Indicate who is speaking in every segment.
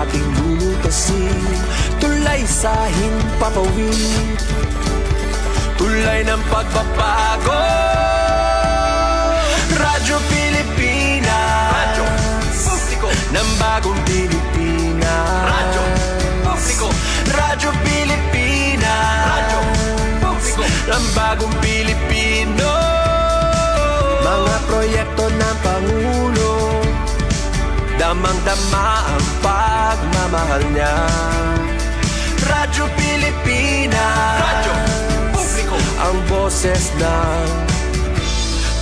Speaker 1: ating lulutasin. Tulay sa himpapawid, tulay ng pagbabago. Radyo Pilipinas, radyo publiko ng bagong Pilipinas. Radyo publiko, Radyo Pilipinas, radyo publiko ng bagong Pilipino. Mga proyekto ng Pangulo, damang-dama ang pagmamahal niya. Radyo Pilipinas, radyo publiko, ang boses ng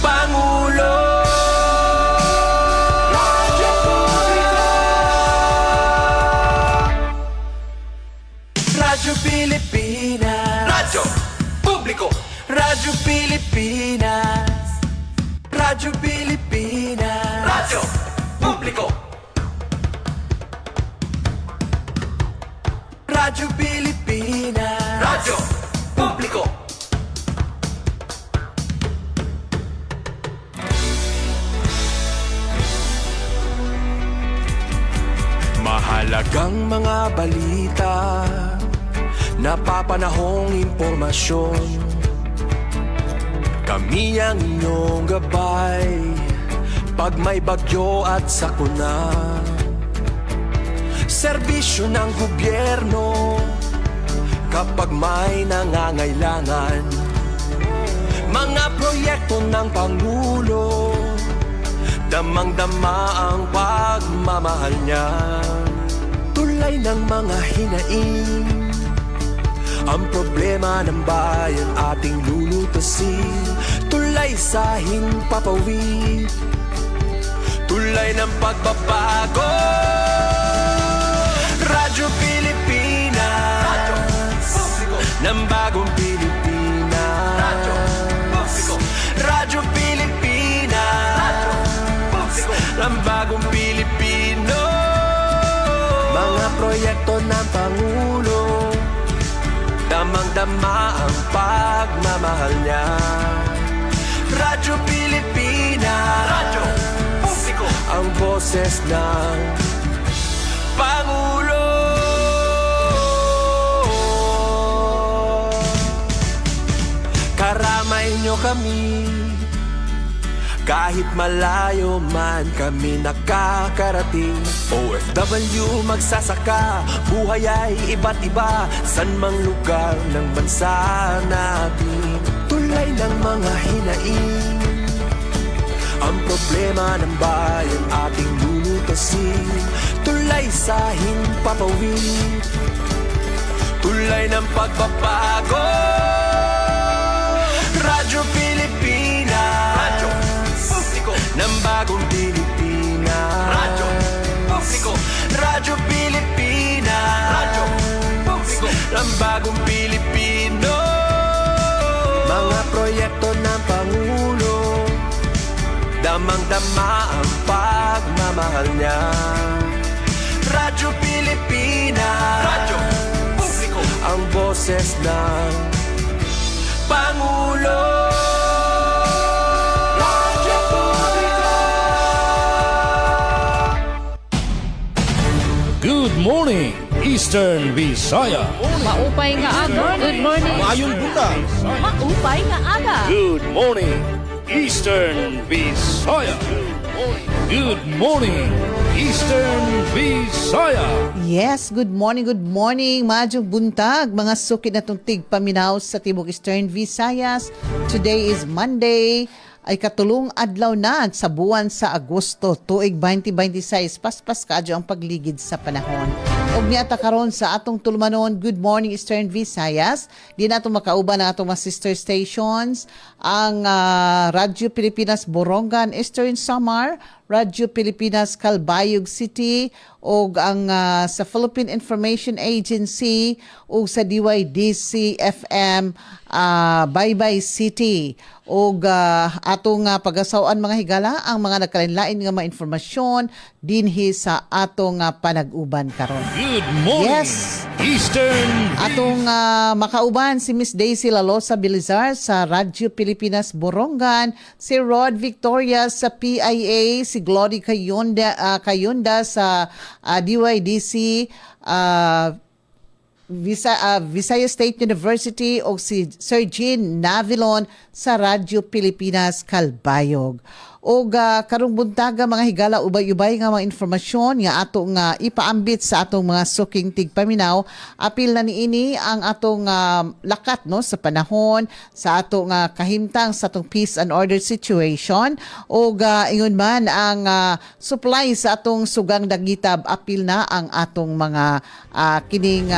Speaker 1: Pangulo. Radyo publiko, Radyo Pilipinas, radyo publiko, Radyo Pilipinas, Radyo Pilipinas, radyo publiko, Radyo Pilipinas, radyo publiko. Mahalagang mga balita, napapanahong impormasyon. Kami ang inyong gabay pag may bagyo at sakuna. Serbisyo ng gobyerno kapag may nangangailangan. Mga proyekto ng Pangulo, damang-dama ang pagmamahal niya. Tulay ng mga hinaing, ang problema ng bayan ating lulutasin. Tulay sa himpapawid, tulay ng pagbabago. Radyo Pilipinas, radyo publiko ng bagong Pilipinas. Radyo publiko, Radyo Pilipinas, radyo publiko ng bagong Pilipino. Mga proyekto ng Pangulo, damang-dama ang pagmamahal niya. Radyo Pilipinas, radyo publiko, ang boses ng Pangulo. Karamay nyo kami, kahit malayo man kami nakakarating. OFW magsasaka, buhay ay iba't iba, san mang lugar ng bansa natin. Tulay ng mga hinaing, ang problema ng bayan ating lulutasin. Tulay sa himpapawid, tulay ng pagbabago. Radyo Pilipinas, radyo publiko ng bagong Pilipinas. Radyo publiko, Radyo Pilipinas, radyo publiko ng bagong Pilipino. Mga proyekto ng Pangulo, damang-dama ang pagmamahal niya. Radyo Pilipinas, radyo publiko, ang boses ng Pangulo. Radyo publiko.
Speaker 2: Good morning, Eastern Visaya.
Speaker 3: Maupay nga aga. Good morning.
Speaker 2: Mayong buntag.
Speaker 3: Maupay nga aga.
Speaker 2: Good morning, Eastern Visaya. Good morning, Eastern Visaya.
Speaker 4: Yes, good morning, Madyong buntag, mga sukid na itong tigpaminaw sa Tibok Eastern Visayas. Today is Monday, ay katulong adlaw na sa buwan sa Agosto, tuig 2026, paspas kadyo ang pagligid sa panahon. Og niata karon sa atong tulumanon, good morning Eastern Visayas. Di nato makauban ang atong mga sister stations, ang Radyo Pilipinas Borongan, Eastern Samar, Radyo Pilipinas Calbayog City, o ang sa Philippine Information Agency, o sa DYDC FM Baybay City. O atong pagasawan mga higala ang mga nagkalain-lain nga mga informasyon dinhi sa atong panag-uban karon.
Speaker 2: Good morning,
Speaker 4: Yes.
Speaker 2: Eastern
Speaker 4: Atong makauban si Miss Daisy Lalosa Bilizar sa Radyo Pilipinas Borongan, si Rod Victoria sa PIA, si si Glory Kayonda sa DYDC Visayas State University o si Sir Jean Navilon sa Radyo Pilipinas Kalbayog. O karong buntaga mga higala ubay-ubay nga mga informasyon nga ato nga ipaambit sa atong mga suking tigpaminaw. Apil na niini ang atong lakat no sa panahon sa ato nga kahimtang sa atong peace and order situation o ingon man ang supply sa atong sugang dagitab. Apil na ang atong mga kining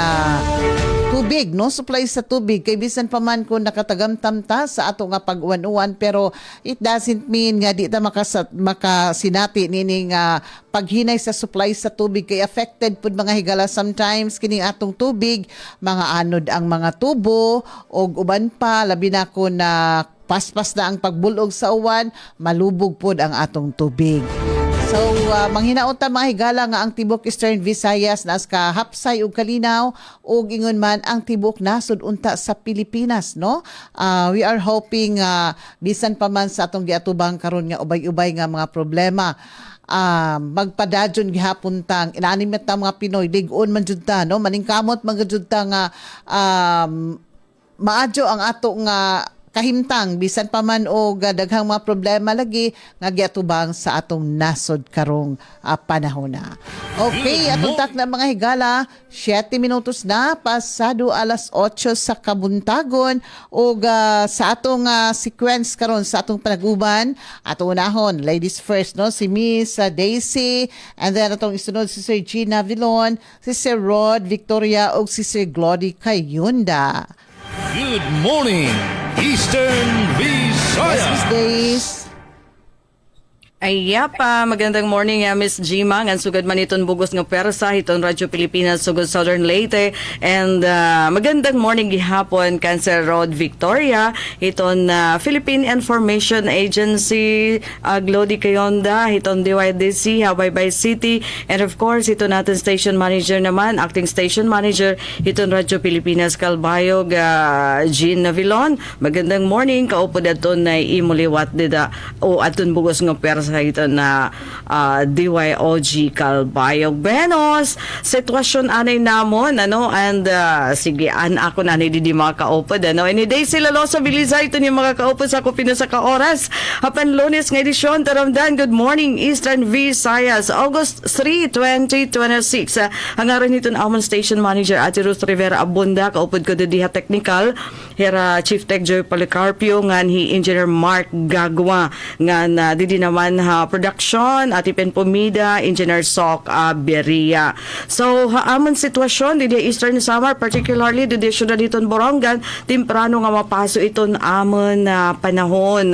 Speaker 4: tubig, no? Supply sa tubig. Kay bisan pa man kung nakatagamtam ta sa ato nga pag-uwan-uwan, pero it doesn't mean nga di ta makasinati nining paghinay sa supply sa tubig. Kay affected pud mga higala sometimes kining atong tubig, mga anod ang mga tubo o uban pa, labi na ko na paspas na ang pagbulog sa uwan, malubog pod ang atong tubig. So, manghinaot ta mga higala nga ang Tibok Eastern Visayas nas ka hapsay ug kalinaw ug ingon man ang tibok nasud unta sa Pilipinas, no? We are hoping bisan pa man sa atong giatubang karon nga ubay-ubay nga mga problema, magpadadyon gihapon tang inanimate ta mga Pinoy lig-on man jud ta, no? Maningkamot man jud ta nga maadyo ang ato nga kahimtang bisan pa man o daghang mga problema lagi nga giatubang sa atong nasod karong panahon na. Okay, atong tak na mga higala, 7 minutos na pasado alas 8 sa kabuntagon o sa atong sequence karon sa atong panaguban. Atong unahon, ladies first, no, si Miss Daisy, and then atong isunod si Sir Gina Vilon, si Sir Rod Victoria o si Sir Glory Kayonda.
Speaker 2: Good morning, Eastern Visayas.
Speaker 4: Yes, Miss Days.
Speaker 5: Ayapa, magandang morning Miss Gima, ngan sugad man iton bugos nga persa hiton Radyo Pilipinas sugod Southern Leyte, and magandang morning gihapon kan Sir Rod Victoria hiton Philippine Information Agency, Glody Kayonda hiton DYDC Hawaybay City, and of course hiton natin station manager naman, acting station manager hiton Radyo Pilipinas Kalbayog, Jean Navilon. Magandang morning, kaupo daton na imuliwat dida o aton bugos nga persa sa ito na DYOG Kalbayog. Benos, sitwasyon anay namon, ano, and sige, ako na ni di makakaupod, ano, any day sila lo sa Biliza, ito ni makakaupod sa kupino sa kaoras. Hapan Lunes ng edisyon, taramdan, good morning, Eastern Visayas, August 3, 2026. Hangaran ito na amon station manager, Ate Ruth Rivera Abunda, kaupod ko diha technical, hera Chief Tech Joy Policarpio, ngan hi Engineer Mark Gagwa, ngan didi naman production at Ipen Pumida, Engineer Sok Beria. So haamon sitwasyon didi Eastern Samar, particularly didi syudad iton Borongan, temprano nga mapaso iton amon panahon.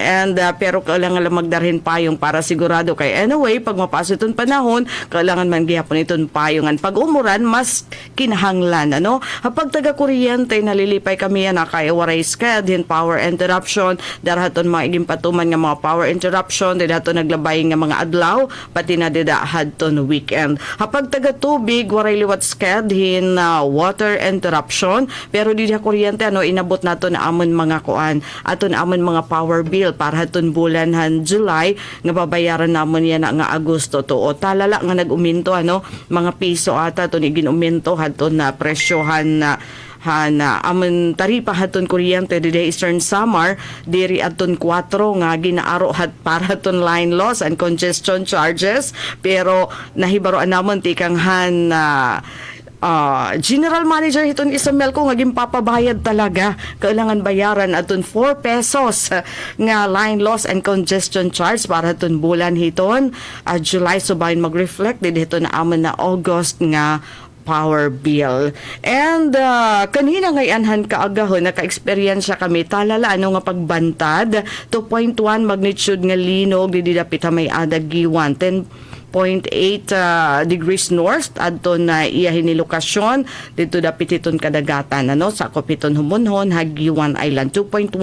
Speaker 5: And pero kailangan lang magdarhin payong para sigurado kay anyway pag mapaso iton panahon kailangan man gihapon iton payongan. Pag umuran mas kinahanglan, ano, kapag taga kuryente nalilipay kami yan kay waray sked hin power interruption darahaton mga patuman nga mga power interruption, dito naglabay nga mga adlaw, pati na dida hadton weekend. Hapag taga tubig, waray liwat sked hin water interruption, pero dida kuryente, ano, inabot nato na amon mga kuan, aton amon mga power bill para haton bulan han July, nga babayaran namon yan nga Agosto to. O talala nga nag-uminto, ano, mga piso ata to ni ginuminto haton na presyohan na amon taripa haton kuryente didi Eastern Samar diri aton 4 nga ginaaro hat para haton line loss and congestion charges, pero nahibaroan namon tikang General Manager hiton Isabel ko nga gimpapabayad talaga, kailangan bayaran aton 4 pesos nga line loss and congestion charge para aton bulan hiton July, so bahin mag-reflect didi hiton na amon na August nga power bill. And kanina ngayanhan kaagahon naka-experience kami talala ano nga pagbantad 2.1 magnitude nga linog didi dapit may adag giwan 10 degrees north adto na iyahin ni lokasyon dito dapit iton kadagatan ano sa Kopiton Humonhon Hagiwan Island. 2.1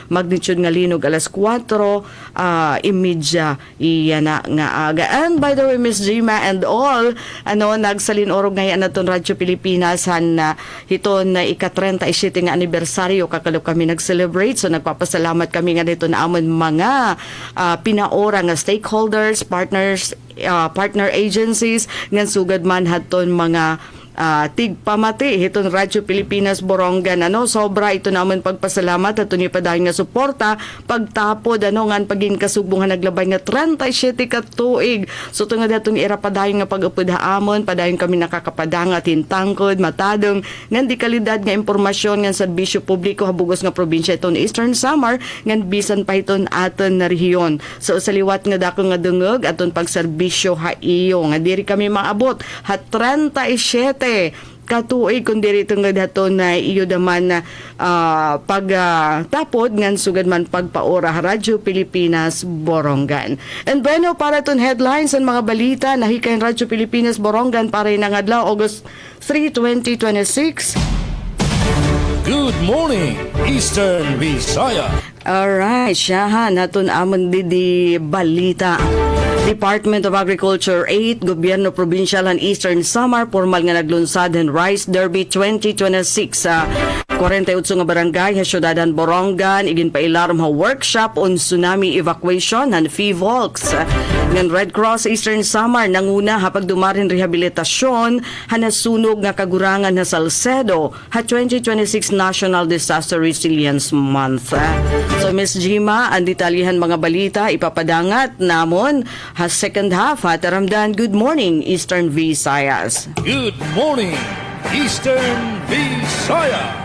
Speaker 5: magnitude nga linog alas 4 imidya iya na nga aga. And by the way, Miss Gima and all nagsalin orog ngayon naton Radyo Pilipinas na hiton na ika-37 nga anibersaryo kakalo kami nag-celebrate, so nagpapasalamat kami nga dito na amon mga pinaora nga stakeholders, partner agencies ngan sugad man haton mga tigpamati hiton Radyo Pilipinas Borongan sobra ito naman pagpasalamat at ni padayon nga suporta pagtapod ngan pagin kasubungan naglabay nga 37 ka tuig, so tungod atong era padayon nga pag-upod haamon padayon kami nakakapadangat hintangkod matadong ngan di kalidad nga impormasyon ngan serbisyo publiko habugos nga probinsya iton Eastern Samar ngan bisan pa iton aton na rehiyon. So sa liwat nga dako nga dungog aton pagserbisyo haiyo nga diri kami maabot hat 37 katuig kung diri tungod haton na iyo daman na pagtapod ngan sugad man pagpaora Radyo Pilipinas Borongan. And bueno, para ton headlines ang mga balita nahikay Radyo Pilipinas Borongan para ng adlaw August 3, 2026.
Speaker 2: Good morning, Eastern Visaya.
Speaker 5: Alright, siyahan naton amon di balita. Department of Agriculture 8, Gobyerno Provincial and Eastern Samar, formal nga naglunsad ng Rice Derby 2026 sa 48 nga barangay sa syudadan Borongan, igin pailarom ha workshop on tsunami evacuation and FIVOLCS. Ng Red Cross Eastern Samar nanguna ha pagdumarin rehabilitasyon hanasunog nga kagurangan na Salcedo ha 2026 National Disaster Resilience Month. So Ms. Gima, ang detalyihan mga balita ipapadangat namon ha second half ha taramdan. Good morning, Eastern Visayas.
Speaker 2: Good morning, Eastern Visayas.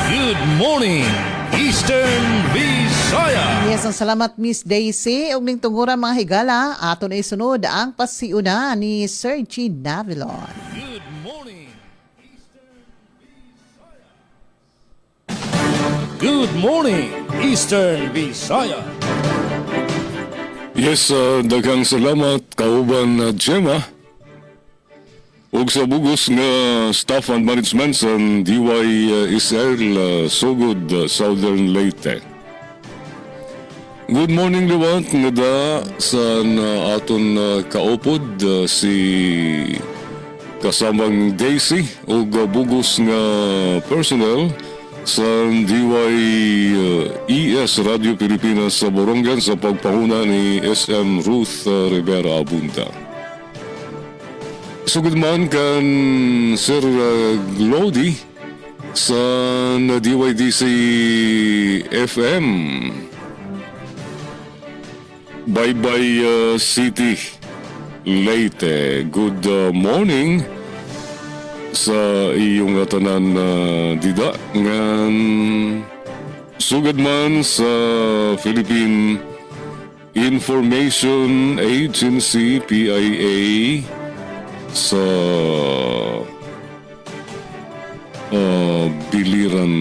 Speaker 2: Good morning, Eastern Visayas.
Speaker 4: Yes, ang salamat Miss Daisy. Ug ning tungura mga higala, aton ay sunod ang pasiuna ni Sir G. Navilon.
Speaker 2: Good morning, Eastern Visayas. Good morning, Eastern Visayas.
Speaker 6: Yes, daghang salamat kauban Gemma. Ug sa bugos nga staff and management sa DYSL Sugod Southern Leyte. Good morning liwat nga da sa aton kaupod si kasamang Daisy ug bugos nga personnel sa DYES Radio Pilipinas sa Borongan sa pagpanguna ni SM Ruth Rivera Abunda. Sugod man kan Sir Glody sa DYDC FM Bye-bye City Leyte. Good morning sa iyong tanan dida ngan sugad man sa Philippine Information Agency PIA sa Biliran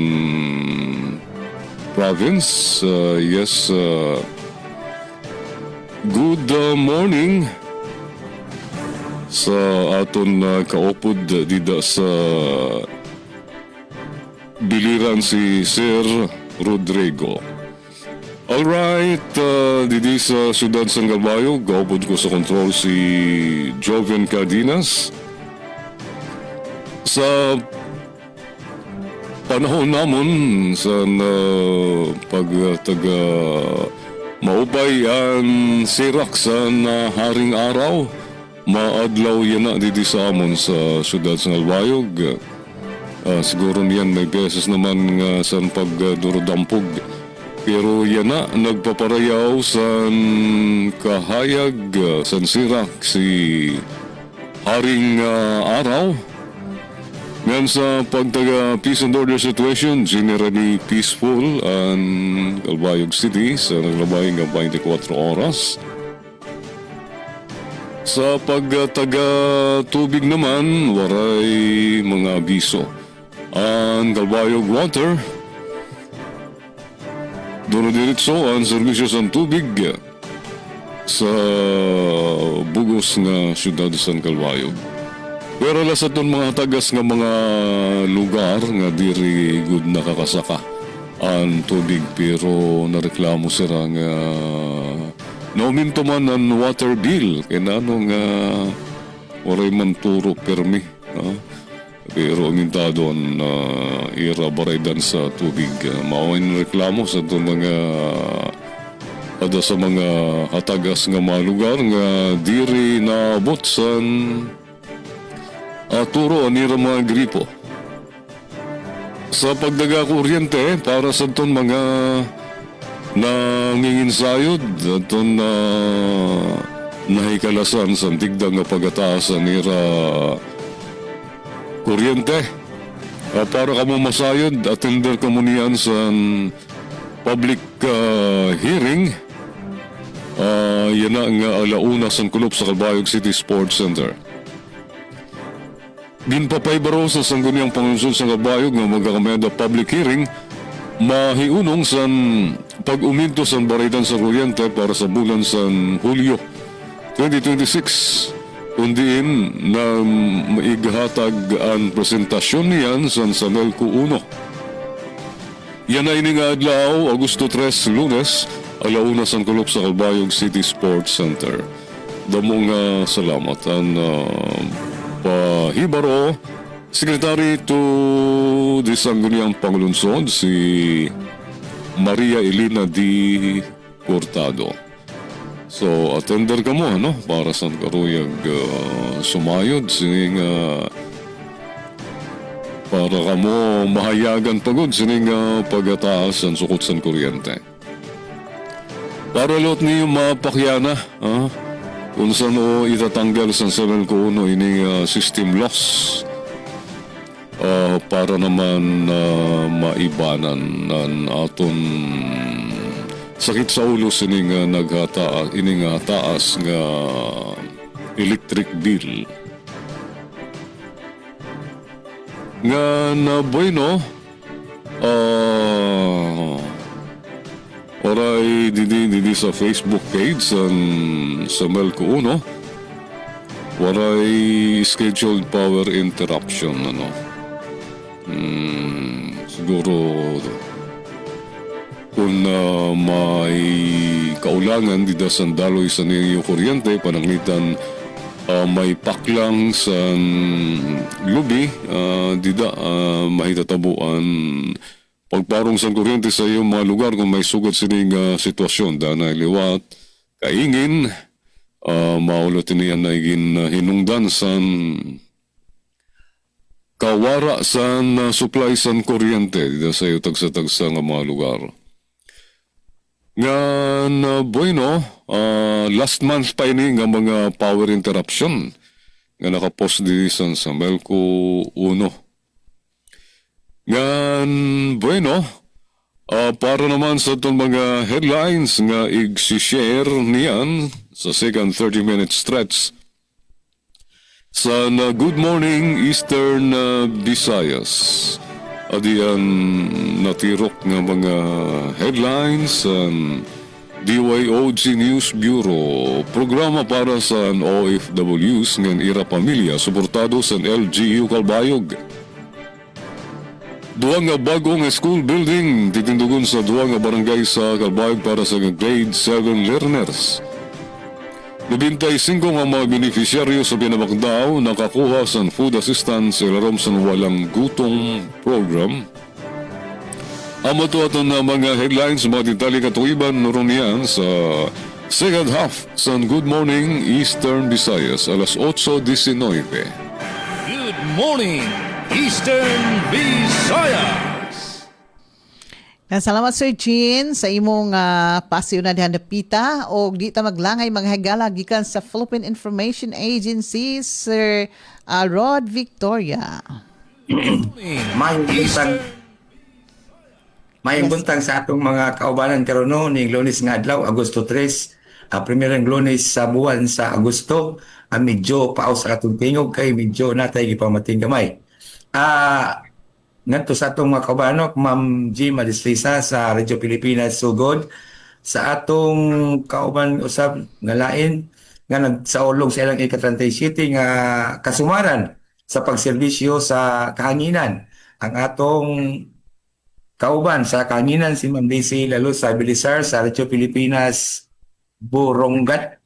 Speaker 6: Province. Yes, good morning sa aton kaupod dida sa Biliran si Sir Rodrigo. Alright, didi sa Siyudad Sangalbayog, kaupod ko sa control si Joven Cardenas. Sa panahon namon sa pagtaga maupay ang sirak sa haring araw, maadlaw yan na didi sa amon sa Siyudad Sangalbayog. Siguro niyan may beses naman nga sa pagdurodampog. Pero yan na, nagpaparayaw sa kahayag, sa sirak si Haring Araw. Ngayon sa pagtaga peace and order situation, generally peaceful ang Calbayog City sa naglabay nga 24 oras. Sa pagtaga tubig naman, waray mga abiso. Ang Calbayog Water, doon diretso ang serbisyo sa tubig sa bugos nga syudad San Calbayog. Pero alas aton mga tagas nga mga lugar nga diri good nakakasaka ang tubig pero nareklamo sila nga nauminto man ang water bill kaya ano nga waray man turo permi. Pero amintado ang ira baraydan sa tubig. Mao'y reklamo sa itong mga ada sa mga hatagas nga mga lugar nga diri na botsan turo anira mga gripo. Sa pagdaga kuryente para sa itong mga nanginginsayod itong nahikalasan sa tigdag nga pagataas anira kuryente. Para ka mo masayod, attender ka mo niyan sa public hearing. Yan na nga alauna sa kulop sa Calbayog City Sports Center. Ginpapay baro sa sangguniang pangunsod sa Calbayog nga magkakameda public hearing mahiunong sa pag-uminto sa baridan sa kuryente para sa bulan sa Hulyo 2026. Kundiin na maigahatag ang presentasyon niyan sa Samelco 1. Yan ay nga adlaw, Agosto 3, Lunes, alauna sa kulop sa Calbayog City Sports Center. Damong salamat ang pahibaro, Secretary to the Sangguniang Pangulunsod, si Maria Elena D. Cortado. So, attender ka mo, para sa karuyag sumayod, sining para ka mo mahayagan pagod, sining pagataas ang sukot sa kuryente. Para lot niyo mapakyana, kung saan o itatanggal sa Samelco 1 ining system loss, para naman maibanan ang aton sakit sa ulo sining ining taas nga electric bill. Nga na bueno, oray didi sa Facebook page sa Samelco 1, waray scheduled power interruption, siguro kung may kaulangan dida sa daloy sa niyo kuryente, pananglitan may paklang sa lubi, dida mahitatabuan pagparong sa kuryente sa iyong mga lugar kung may sugat sining sitwasyon. Dana liwat, kaingin, maulutin niyan na hinungdan sa kawara sa supply sa kuryente dida sa iyo tagsa-tagsa nga mga lugar. Nga na bueno, last month pa ini nga mga power interruption nga nakapost di sa Samelco 1. Nga bueno, para naman sa itong mga headlines nga i-share niyan sa second 30-minute stretch sa Good Morning Eastern Visayas. Adiyan natirok nga mga headlines sa DYOG News Bureau, programa para sa OFWs ng Ira Pamilya, suportado sa LGU Calbayog. Duwa nga bagong school building titindugon sa duwa nga barangay sa Calbayog para sa grade 7 learners. 95 nga mga beneficiaryo sa Pinabakdaw nakakuha sa food assistance sa ilarom sa walang gutong program. Amo to aton na mga headlines, mga detalye katuiban nuron niyan sa second half sa Good Morning Eastern Visayas, alas 8:19.
Speaker 2: Good morning, Eastern Visayas.
Speaker 4: Salamat Sir Jean sa imong pasiyo na dihan dapita o di ta maglangay mga higala gikan sa Philippine Information Agency, Sir Rod Victoria.
Speaker 7: Mayong buntang sa atong mga kaubanan karon ning Lunes nga adlaw, Agosto 3, primerang Lunes sa buwan sa Agosto. Medyo paus sa atong tingog kay medyo natay gipamating gamay. Ngadto sa atong mga kaubanon, Ma'am G. Madislisa sa Radio Pilipinas Sugod, sa atong kauban usab nga lain nga nagsaulog sa ilang Ika-30 City nga kasumaran sa pagserbisyo sa kahanginan. Ang atong kauban sa kahanginan si Ma'am Daisy lalo sa Bilisar sa Radyo Pilipinas Borongan.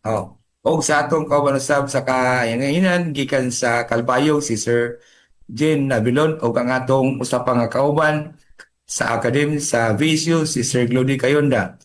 Speaker 7: Oh. O sa atong kauban usab sa kahanginan gikan sa Calbayog si Sir Jen Nabilon o ang atong usapang nga kauban sa academy sa VSU si Sir Glody Kayonda.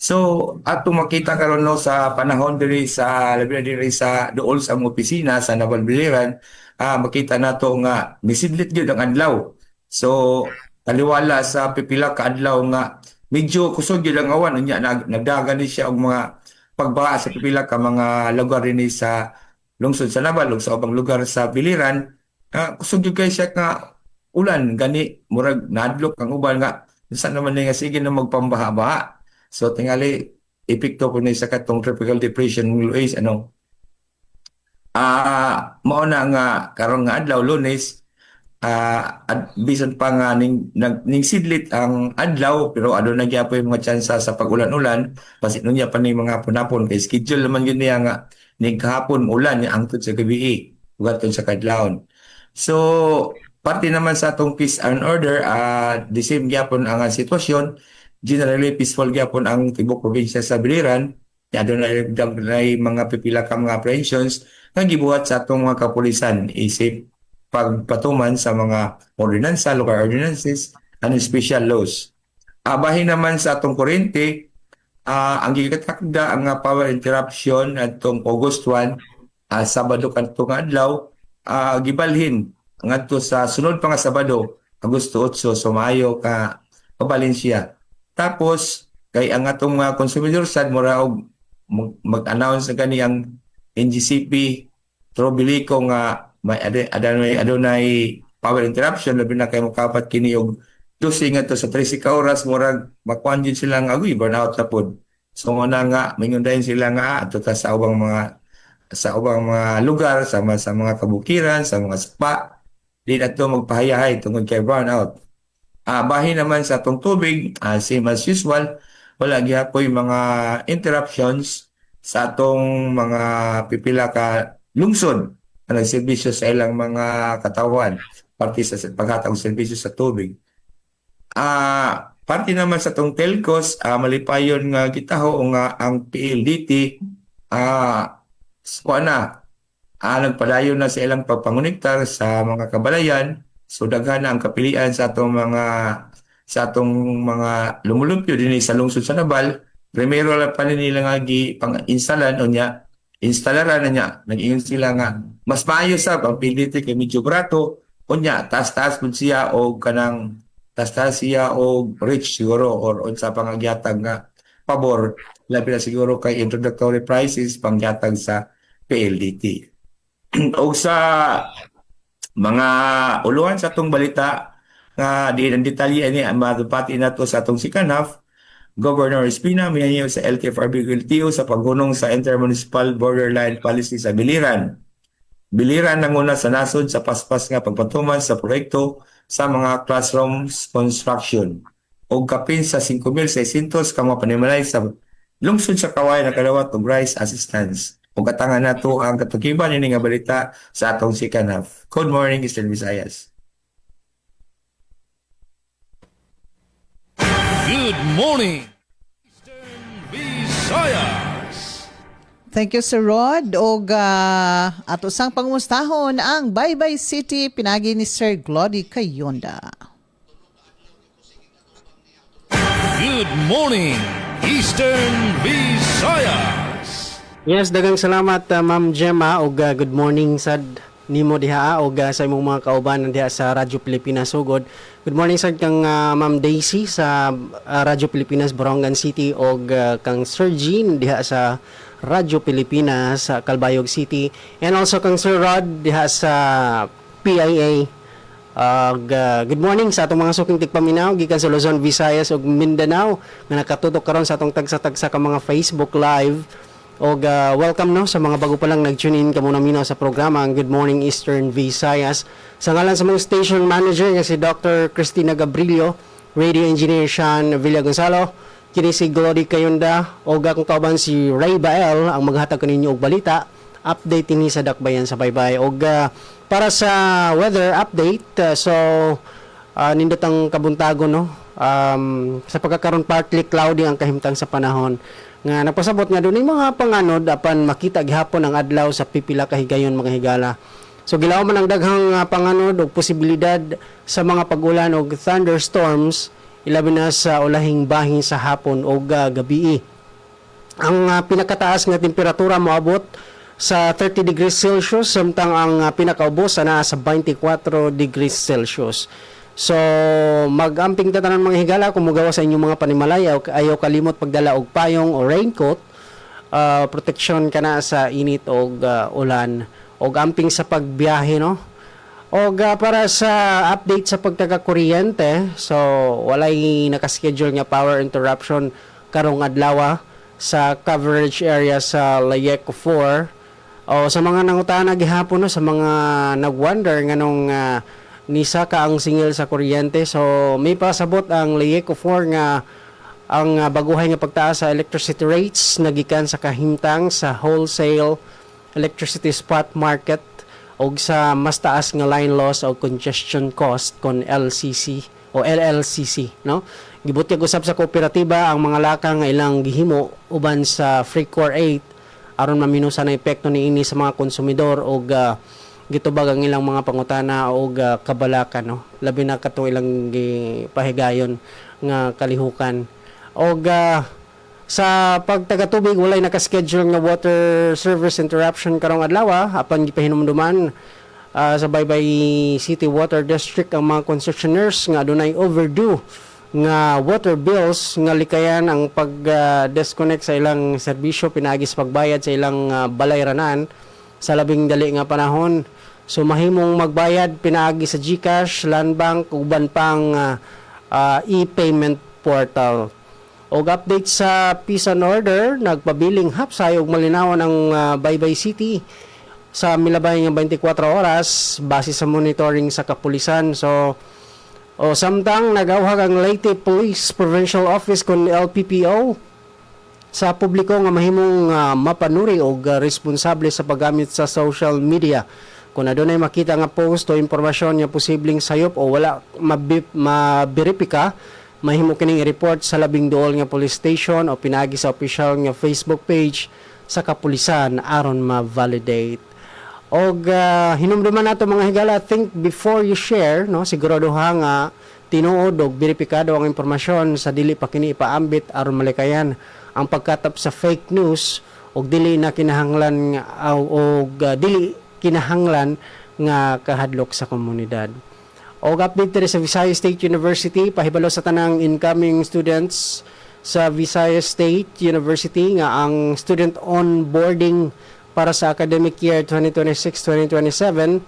Speaker 7: So ato makita karon no sa panahon diri sa labi na diri sa duol sa mga opisina sa Naval Biliran, makita nato nga misidlit gyud ang adlaw. So taliwala sa pipila ka adlaw nga medyo kusog gyud ang awan unya nagdagan ni siya og mga pagbaha sa pipila ka mga lugar rini sa lungsod sa Naval ug sa ubang lugar sa Biliran. Kusog gyud kay siya nga ulan gani murag nadlok ang uban nga saan naman nga sige na magpambaha-baha. So tingali epekto ko ni sa katong tropical depression ng Luis mao na nga karon nga adlaw Lunes at bisan pa nga ning sidlit ang adlaw pero aduna gyapon yung mga tsansa sa pag-ulan-ulan basit nunya pa ning mga hapon kay schedule naman yun niya nga ning kahapon ulan ni angtod sa gabi ugaton sa kadlawon. So parte naman sa atong peace and order the same gyapon ang sitwasyon. Generally peaceful gyapon ang tibok probinsya sa Biliran. Adunay mga pipila ka mga apprehensions nga gibuhat sa atong mga kapulisan isip pagpatuman sa mga ordinansa, local ordinances and special laws. Bahin naman sa atong kuryente, ang gikatakda ang power interruption atong August 1 Sabado kadtong adlaw gibalhin ngadto sa sunod pa nga Sabado Agosto 8 so maayo ka pabalin siya. Tapos kay ang atong mga consumidor sad mura og mag-announce na kani ang NGCP Trobilico nga may adunay power interruption labi na kay mokapat kini og 12 nga to sa 13 ka oras murag makuan jud sila nga agoy burnout na pod. So nga mingundahin sila nga ato ta sa ubang mga lugar sa mga kabukiran, sa mga spa di ato magpahayahay tungod kay burnout. Bahin naman sa atong tubig, same as usual, wala gyapon mga interruptions sa atong mga pipila ka lungsod na nagserbisyo sa ilang mga katawan, parte sa paghatag serbisyo sa tubig. Parte naman sa atong telcos, malipayon nga gitaho nga ang PLDT nagpadayon na sa ilang pagpangonektar sa mga kabalayan. So daghan na ang kapilian sa atong mga lumulumpyo dinhi sa lungsod sa Naval. Primero lang pa nila nga pang-instalan unya instalaran na niya. Nag-ingon sila nga mas maayo sa ang PLDT kay medyo brato unya taas-taas pud siya og kanang taas-taas siya og rich siguro or unsa pang agyatag nga pabor labi na siguro kay introductory prices panggyatag sa PLDT. Og sa mga uluhan sa atong balita nga di ang detalye ni madupati nato sa atong second half. Governor Espina minayaw sa LTFRB-LTO sa paghunong sa Intermunicipal Borderline Policy sa Biliran. Biliran nanguna sa nasod sa paspas nga pagpatuman sa proyekto sa mga classrooms construction. O kapin sa 5,600 ka mga panimalay sa lungsod sa Kaway na kadawat og rice assistance. O katangan nato ang katukiban ini nga balita sa atong second half. Good morning, Eastern Visayas.
Speaker 2: Good morning, Eastern Visayas.
Speaker 4: Thank you, Sir Rod. O ato sang pangumustahon ang Baybay City pinagi ni Sir Glody Kayonda.
Speaker 2: Good morning, Eastern Visayas.
Speaker 8: Yes, dagang salamat Ma'am Gemma og good morning sad nimo diha og sa imong mga kauban diha sa Radyo Pilipinas sugod. Good morning sad kang Ma'am Daisy sa Radyo Pilipinas Borongan City og kang Sir Jean diha sa Radyo Pilipinas sa Calbayog City and also kang Sir Rod diha sa PIA. Good morning sa atong mga suking tigpaminaw gikan sa Luzon, Visayas ug Mindanao nga nakatutok karon sa atong tagsa-tagsa ka mga Facebook Live. Og welcome no sa mga bago pa lang nag-tune in kamo naminaw sa programa ang Good Morning Eastern Visayas. Sa ngalan sa mga station manager nga si Dr. Cristina Gabrilio, radio engineer Sean Villagonzalo, kini si Glory Kayonda o kung kauban si Ray Bael ang maghatag kaninyo og balita. Update ini sa Dakbayan sa Baybay. Og para sa weather update, so nindot ang kabuntagon no. Sa pagkakaroon partly cloudy ang kahimtang sa panahon nga napasabot nga doon mga panganod apan makita gihapon ang adlaw sa pipila ka higayon mga higala. So gilaw man ang daghang panganod og posibilidad sa mga pag-ulan og thunderstorms ilabi na sa ulahing bahin sa hapon o gabi. Ang pinakataas nga temperatura moabot sa 30 degrees Celsius samtang ang pinakaubos na sa 24 degrees Celsius. So magamping tatanan mga higala kung mugawa sa inyong mga panimalaya o ayaw kalimot pagdala og payong o raincoat, protection kana sa init o ulan o amping sa pagbiyahe no. O para sa update sa pagtaga-kuryente, so walay nakaschedule nga power interruption karong adlaw sa coverage area sa Layeco 4. O sa mga nangutana gihapon no, sa mga nagwonder nganong nisa ka ang singil sa kuryente. So may pasabot ang Layeco 4 nga ang baguhay nga pagtaas sa electricity rates nagikan sa kahimtang sa wholesale electricity spot market og sa mas taas nga line loss o congestion cost kon LCC o LLCC no. Gibutyag usab sa kooperatiba ang mga laka nga ilang gihimo uban sa Freecor 8 aron maminusan ang epekto niini sa mga konsumidor og gitubag ang ilang mga pangutana og kabalakan no. Labi na katong ilang gipahigayon nga kalihukan og sa pagtagatubig walay nakaschedule nga water service interruption karong adlaw apan gipahinumduman sa Baybay City Water District ang mga concessionaires nga adunay overdue nga water bills nga likayan ang pag-disconnect sa ilang serbisyo pinaagi sa pagbayad sa ilang balayranan sa labing dali nga panahon. So mahimong magbayad pinaagi sa GCash, Land Bank uban pang e-payment portal. Og update sa peace and order, nagpabiling hapsay og malinawan ang Baybay City sa milabay nga 24 oras base sa monitoring sa kapulisan. So samtang nagawhag ang Leyte Police Provincial Office kon LPPO sa publiko nga mahimong mapanuri og responsable sa paggamit sa social media. Kung adunay makita nga post o impormasyon nga posibleng sayop o wala maberipika, mahimo kining i-report sa labing duol nga police station o pinagi sa official nga Facebook page sa kapulisan aron ma-validate. Og hinumduman nato mga higala, think before you share no, siguraduha nga tinuod og beripikado ang impormasyon sa dili pa kini ipaambit aron malikayan ang pagkatap sa fake news og dili na kinahanglan dili kinahanglan nga kahadlok sa komunidad. Og update diri sa Visayas State University, pahibalo sa tanang incoming students sa Visayas State University nga ang student onboarding para sa academic year 2026-2027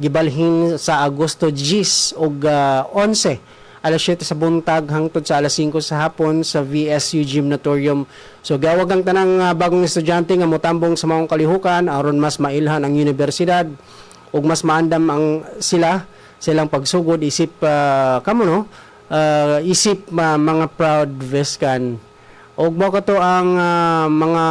Speaker 8: gibalhin sa Agosto 10 og 11 alas 7 sa buntag hangtod sa alas 5 sa hapon sa VSU Gymnatorium. So gawag ang tanang bagong estudyante nga motambong sa maong kalihukan aron mas mailhan ang universidad ug mas maandam ang silang pagsugod isip isip mga proud Viscan. Og mo kato ang mga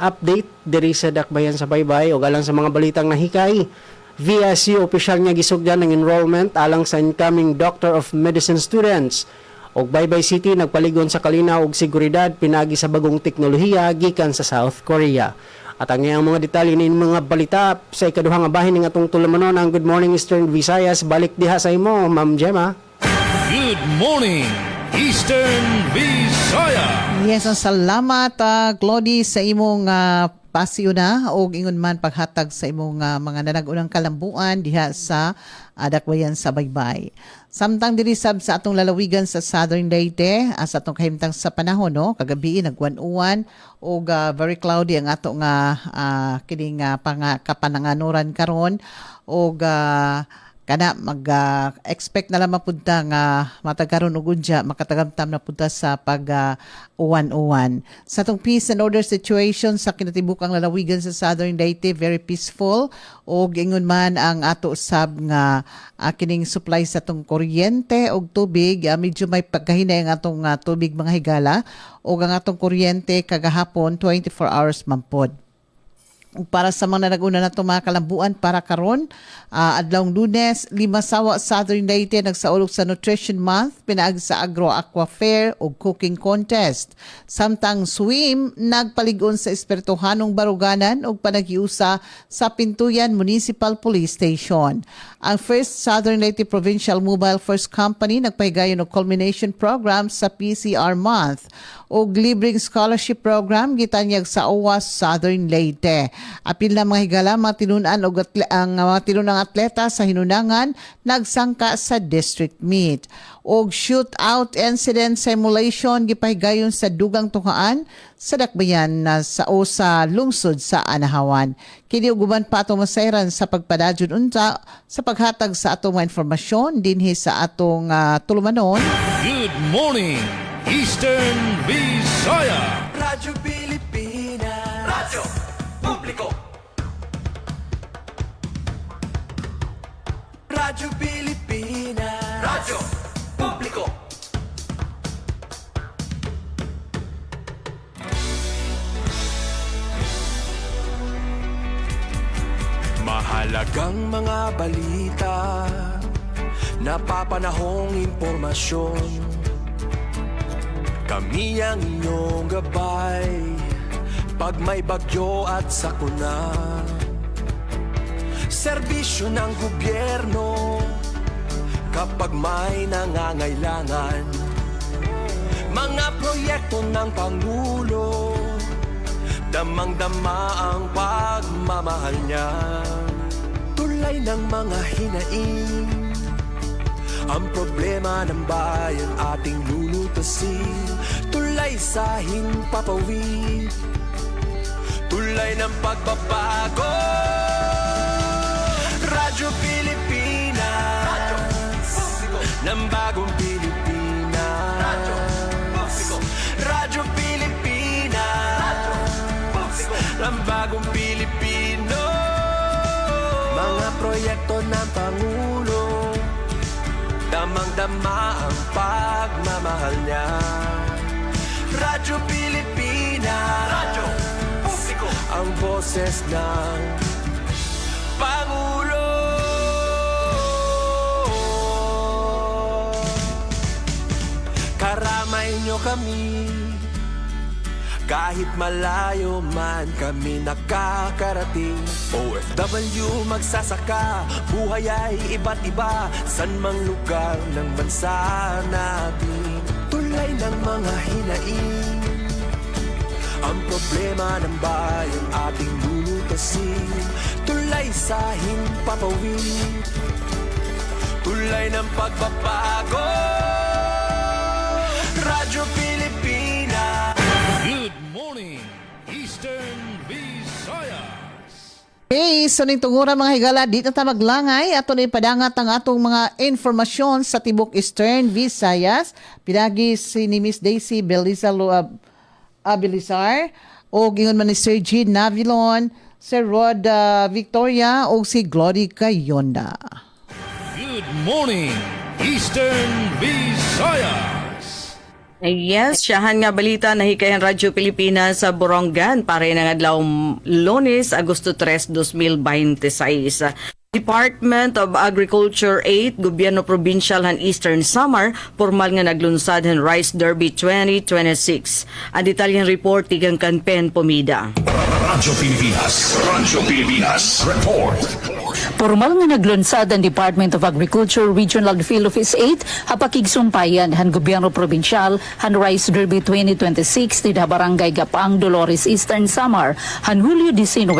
Speaker 8: update diri sa Dakbayan sa Baybay og alang sa mga balitang nahikay. VSU opisyal nga gisugdan ng enrollment alang sa incoming Doctor of Medicine students. Og Baybay City nagpaligon sa kalinaw og seguridad pinagi sa bagong teknolohiya gikan sa South Korea. At ang iyang mga detalye ni mga balita sa ikaduhang bahin ng atong tulamanon ang Good Morning Eastern Visayas. Balik diha sa imo, Ma'am Gemma.
Speaker 2: Good morning, Eastern Visayas.
Speaker 4: Yes, ang salamat Glody sa imong pasyo na o ingon man paghatag sa imong mga nanagunang kalambuan diha sa Dakbayan sa Baybay. Samtang diri sab sa atong lalawigan sa Southern Leyte sa atong kahimtang sa panahon no kagabi nagwan-uwan og very cloudy ang ato nga kining kapananganuran karon og kana mag-expect na lamang punta nga matagaron og unja makatagamtam na punta sa pag uwan-uwan. Sa tong peace and order situation sa kinatibukang lalawigan sa Southern Leyte, very peaceful, og ingon man ang ato usab nga kining supply sa tong kuryente og tubig, medyo may pagkahinay ang atong tubig mga higala, og ang atong kuryente kagahapon 24 hours man pod. Ug para sa mga naguna na itong mga kalambuan para karon, adlawng Lunes, Limasawa Southern Leyte nagsaulog sa Nutrition Month, pinaagi sa Agro Aqua Fair o Cooking Contest. Samtang swim, nagpaligon sa Espirituhanong Baruganan o panagiusa sa Pintuyan Municipal Police Station. Ang First Southern Leyte Provincial Mobile First Company nagpahigayon og culmination program sa PCR Month o libreng scholarship program gitanyag sa OWAS Southern Leyte. Apil na mga higala, mga tinunan o ang mga tinunang atleta sa hinunangan nagsangka sa district meet. Og shootout incident simulation gipahigayon sa dugang tuhaan sa dakbayan na sa lungsod sa Anahawan. Kini uguban pa atong masayran sa pagpadadyon unta sa paghatag sa atong mga informasyon dinhi sa atong tulumanon.
Speaker 2: Good morning, Eastern Visaya.
Speaker 1: Radyo Pilipinas. Radyo Publiko. Radyo Pilipinas. Radyo Publiko. Mahalagang mga balita, napapanahong impormasyon. Kami ang inyong gabay pag may bagyo at sakuna. Serbisyo ng gobyerno kapag may nangangailangan. Mga proyekto ng Pangulo, damang-dama ang pagmamahal niya. Tulay ng mga hinaing, ang problema ng bayan ating lulutasin. Tulay sa himpapawid, tulay ng pagbabago. Radyo Pilipinas, Radyo ng bagong Pilipinas. Radyo Pilipinas, Radyo ng bagong Pilipino. Mga proyekto ng Pangulo, damang-dama ang pagmamahal niya. Radyo Pilipinas, Radyo Publiko, ang boses ng Pangulo. Karamay niyo kami, kahit malayo man kami nakakarating. OFW magsasaka, buhay ay iba't iba, san mang lugar ng bansa natin. Tulay ng mga hinaing, ang problema ng bayan ating lulutasin. Tulay sa himpapawid, tulay ng pagbabago. Radyo Pilipinas.
Speaker 2: Good morning, Eastern Visayas.
Speaker 4: Hey, so ning tungura mga higala, dito ta maglangay ato na ipadangat ang atong mga informasyon sa tibok Eastern Visayas. Pinagi si ni Miss Daisy Belizar o gingon man ni Sir G. Navilon, Sir Rod Victoria o si Glory Kayonda.
Speaker 2: Good morning, Eastern Visayas.
Speaker 5: Yes, siyahan nga balita na hikayan Radyo Pilipinas sa Borongan para ng adlaw Lunes, Agosto 3, 2026. Department of Agriculture 8, Gobyerno Provincial han Eastern Samar, formal nga naglunsad han Rice Derby 2026. Ang detalyeng report tigang Kanpen Pomida.
Speaker 9: Radyo Pilipinas Report.
Speaker 3: Formal nga naglunsad ang Department of Agriculture Regional Field Office 8 hapakigsumpayan han Gobyerno Provincial han Rice Derby 2026 tidha Barangay Gapang, Dolores, Eastern Samar han Hulyo 19.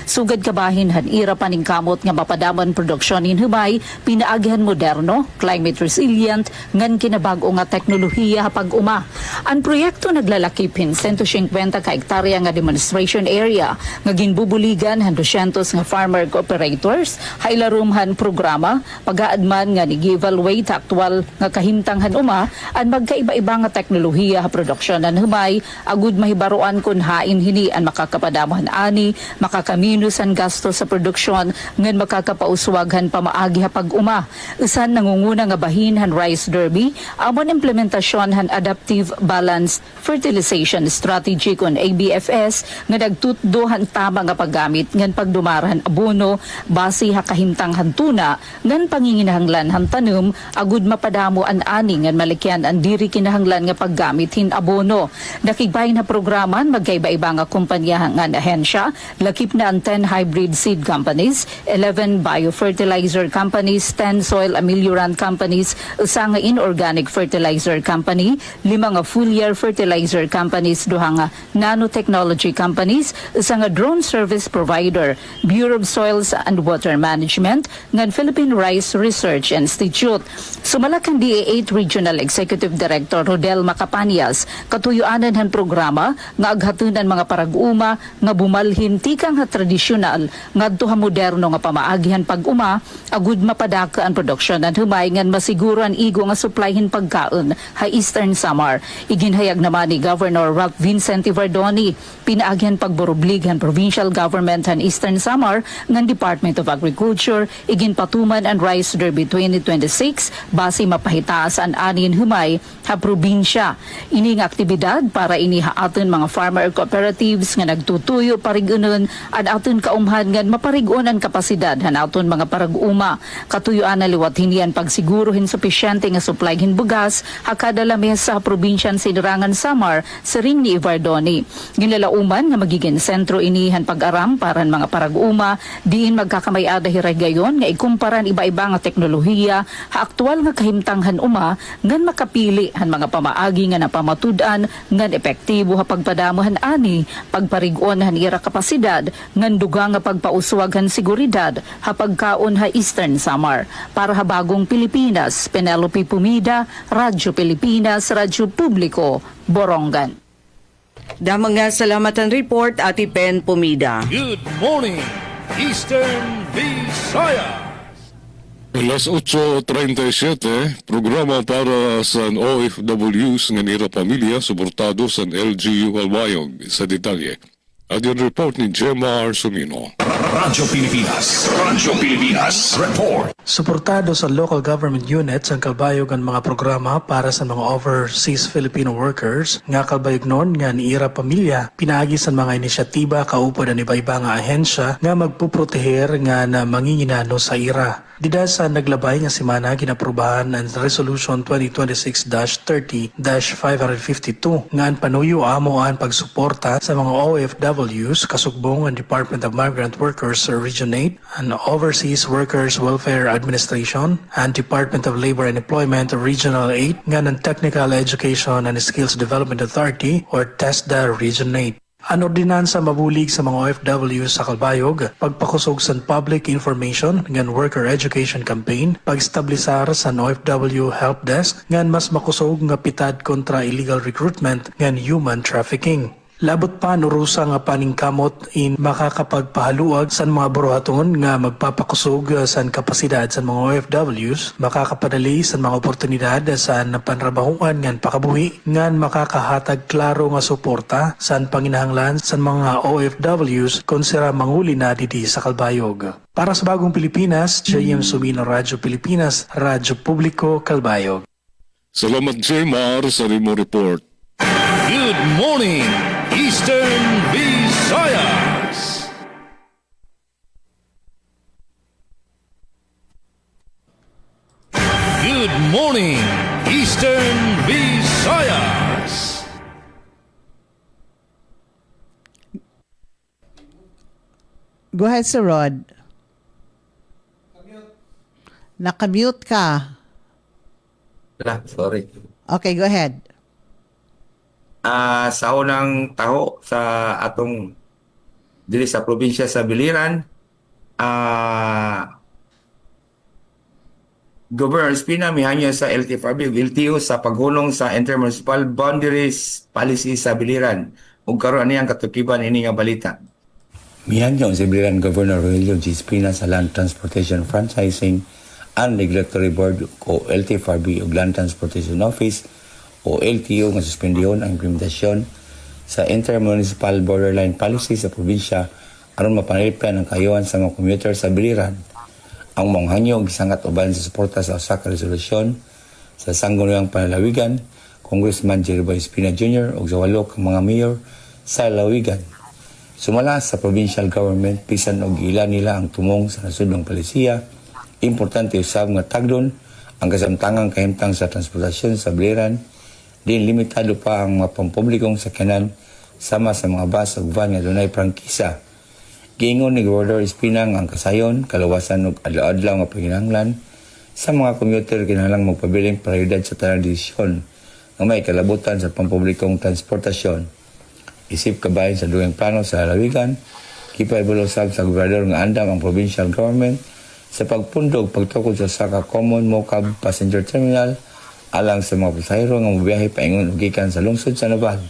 Speaker 3: Sugad kabahin han ira paningkamot nga mapadaman produksyon in hubay, pinaagihan moderno, climate resilient, ngan kinabag-o nga teknolohiya hapag uma. Ang proyekto naglalakip 150 ka hektarya nga demonstration area nga ginbubuligan han 200 nga farmer cooperators Workers hailarumhan programa pagaadman nga nigi-evaluate aktual nga kahimtanghan uma an magkaiba-iba nga teknolohiya ha produksyon nan humay agud mahibaruan kun hain hini an makakapadamahan ani makakaminus ang gasto sa produksyon ngan makakapauswaghan pamaagi ha pag-uma. Usan nangunguna nga bahin han Rice Derby amon implementasyon han Adaptive Balanced Fertilization Strategy kon ABFS nga nagtutduhan tama nga paggamit ngan pagdumarahan abono base ha kahimtang hantuna ngan panginginahanglan han tanom agud mapadamo an ani ngan malikyan ang diri kinahanglan nga paggamit hin abono. Nakigbahin na programan magkaiba-iba nga kumpanya nga ahensya, lakip na ang 10 hybrid seed companies, 11 biofertilizer companies, 10 soil ameliorant companies, usa nga inorganic fertilizer company, 5 nga full-year fertilizer companies, 2 nga nanotechnology companies, usa nga drone service provider, Bureau of Soils and Water Management, ngan Philippine Rice Research Institute. Sumalak ang DA8 Regional Executive Director Rodel Macapanias, katuyuanan han programa nga aghatunan mga parag-uma nga bumalhin tikang ha tradisyonal ngadto ha moderno nga pamaagihan pag-uma agud mapadaka ang produksyon nan humay ngan masiguro ang igo nga supplyhin pagkaon ha Eastern Samar. Iginhayag naman ni Governor Ralph Vincent Ivardoni pinaagihan pagboroblig han provincial government han Eastern Samar ngan Department of Agriculture iginpatuman ang Rice Derby 2026 base mapahitaas an anin humay ha probinsya. Ini nga aktibidad para inihaaton mga farmer cooperatives nga nagtutuyo parigunon at aton kaumhan nga maparigon ang kapasidad hanaton mga parag-uma. Katuyuan na liwat hinian pagsiguro hin supisyente nga supply hin bugas ha kada lamesa sa probinsyan Siderangan Samar sa ring ni Ivardoni. Ginlalauman nga magiging sentro inihan pag-aram para mga parag-uma diin magkakamayada hiragayon nga ikumparan iba-iba nga teknolohiya ha aktual nga kahimtanghan uma ngan makapili han mga pamaagi nga napamatud-an ngan epektibo ha pagpadamuhan ani pagparigon han ira kapasidad ngan duga nga pagpauswaghan seguridad ha pagkaon ha Eastern Samar. Para ha bagong Pilipinas, Penelope Pumida, Radyo Pilipinas, Radyo Publiko, Borongan.
Speaker 5: Damang nga salamatan report, Ati Pen Pumida.
Speaker 2: Good morning, Eastern Visayas.
Speaker 6: Alas 8:37, programa para sa OFWs ng Nira Pamilya, suportado sa LGU Albayog. Sa detalye, at yung report ni Gemma Arsumino.
Speaker 9: Radyo Pilipinas report.
Speaker 10: Suportado sa local government units ang kalbayog ang mga programa para sa mga overseas Filipino workers nga kalbayog nun nga ni Ira Pamilya pinaagi sa mga inisyatiba kaupod ang iba-iba nga ahensya nga magpuproteher nga na manginginano sa Ira. Dida sa naglabay nga semana ginaprubahan ang Resolution 2026-30-552 nga ang panuyo amo ang pagsuporta sa mga OFWs kasubong ang Department of Migrant Workers Region 8, ang Overseas Workers Welfare Administration, and Department of Labor and Employment Regional 8 nga ng Technical Education and Skills Development Authority or TESDA Region 8. Ang ordinansa mabulig sa mga OFW sa Kalbayog, pagpakusog sa public information ngan worker education campaign, pag-establisar sa OFW help desk ngan mas makusog nga pitad kontra illegal recruitment ngan human trafficking. Labot pa nurusa nga paningkamot in makakapagpahaluag sa mga buruhaton nga magpapakusog sa kapasidad sa mga OFWs, makakapadali sa mga oportunidad sa panrabahuan ngan pakabuhi ngan makakahatag klaro nga suporta sa panginahanglan sa mga OFWs kung sira manguli na didi sa Kalbayog. Para sa Bagong Pilipinas, J.M. Sumino, Radyo Pilipinas, Radyo Publiko, Kalbayog.
Speaker 6: Salamat, Gemma, sa imo report.
Speaker 2: Good morning, Eastern Visayas. Good morning, Eastern Visayas.
Speaker 4: Go ahead, Sir Rod. Nakamute ka.
Speaker 7: Sorry.
Speaker 4: Okay, go ahead.
Speaker 7: Sa unang taho sa atong dili sa probinsya sa Biliran, Governor Espina mihanyo sa LTFRB ug LTO sa paghulong sa Intermunicipal Boundaries Policy sa Biliran ug karon niyang katukiban ini nga balita. Mihanyo si Biliran Governor Rogelio G. Espina sa Land Transportation Franchising and Regulatory Board o LTFRB o Land Transportation Office o LTO nga suspendihon ang implementasyon sa Intermunicipal Borderline Policy sa probinsya aron mapanalipyan ang kayuhan sa mga commuter sa Biliran. Ang manghanyo gisangat uban sa suporta sa usa ka resolusyon sa sangguniang panlalawigan, Congressman Jerry Boy Espina Jr. ug sa 8 ka mga mayor sa lalawigan. Sumala sa provincial government, pisan og ila nila ang tumong sa nasudnong palisiya, importante usab nga tagdon ang kasamtangang kahimtang sa transportasyon sa Biliran, din limitado pa ang mga pampublikong sakyanan sama sa mga bus ug van nga dunay prangkisa. Giingon ni Governor Espina nga ang kasayon, kalawasan ug adlaw-adlaw nga panginahanglan sa mga commuter kinahanglang magpabiling prioridad sa tanang desisyon nga may kalabutan sa pampublikong transportasyon. Isip kabahin sa dugang plano sa lalawigan, kipaibulusab sa gobernador nga andam ang provincial government sa pagpundog pagtukod sa Saka Common Mocab Passenger Terminal alang sa mga pasahero nga mobiyahe paingon ug gikan sa lungsod sa Naval.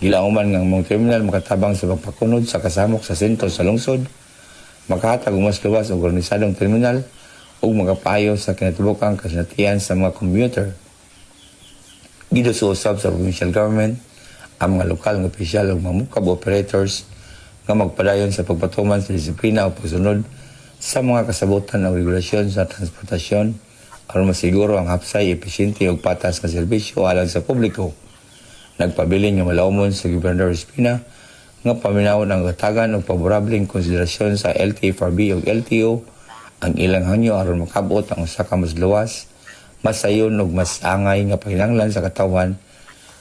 Speaker 7: Gilauman nga ang mga terminal makatabang sa pagpakunod sa kasamok sa sentro sa lungsod, makahatag og mas luwas og organisadong terminal ug magapayo sa kinatibukang kasinatian sa mga commuter. Gidusuosab sa provincial government ang mga lokal nga opisyal ug mga mukab operators nga magpadayon sa pagpatuman sa disiplina o pagsunod sa mga kasabutan o regulasyon sa transportasyon aron masiguro ang hapsay, epesyente ug patas nga serbisyo alang sa publiko. Nagpabiling nga malaumon sa Gobernador Espina nga paminawon ang katagan og paborableng konsiderasyon sa LTFRB ug LTO ang ilang hanyo aron makabot ang usa ka mas luwas, mas sayon ug mas angay nga panginahanglan sa katawhan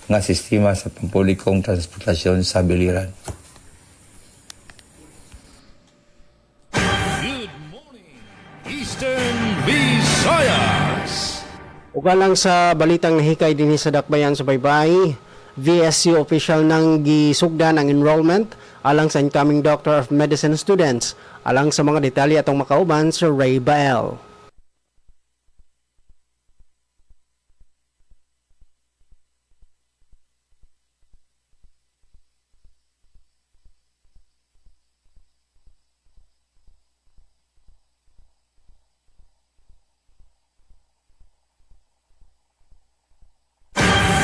Speaker 7: nga sistema sa pampublikong transportasyon sa Biliran.
Speaker 2: Good morning, Eastern Visayas.
Speaker 8: Ugalang sa balitang nahikay dinhi sa Dakbayan sa Baybay, VSU official nang gisugdan ang enrollment alang sa incoming Doctor of Medicine students. Alang sa mga detalye atong makauban sa Ray Bael.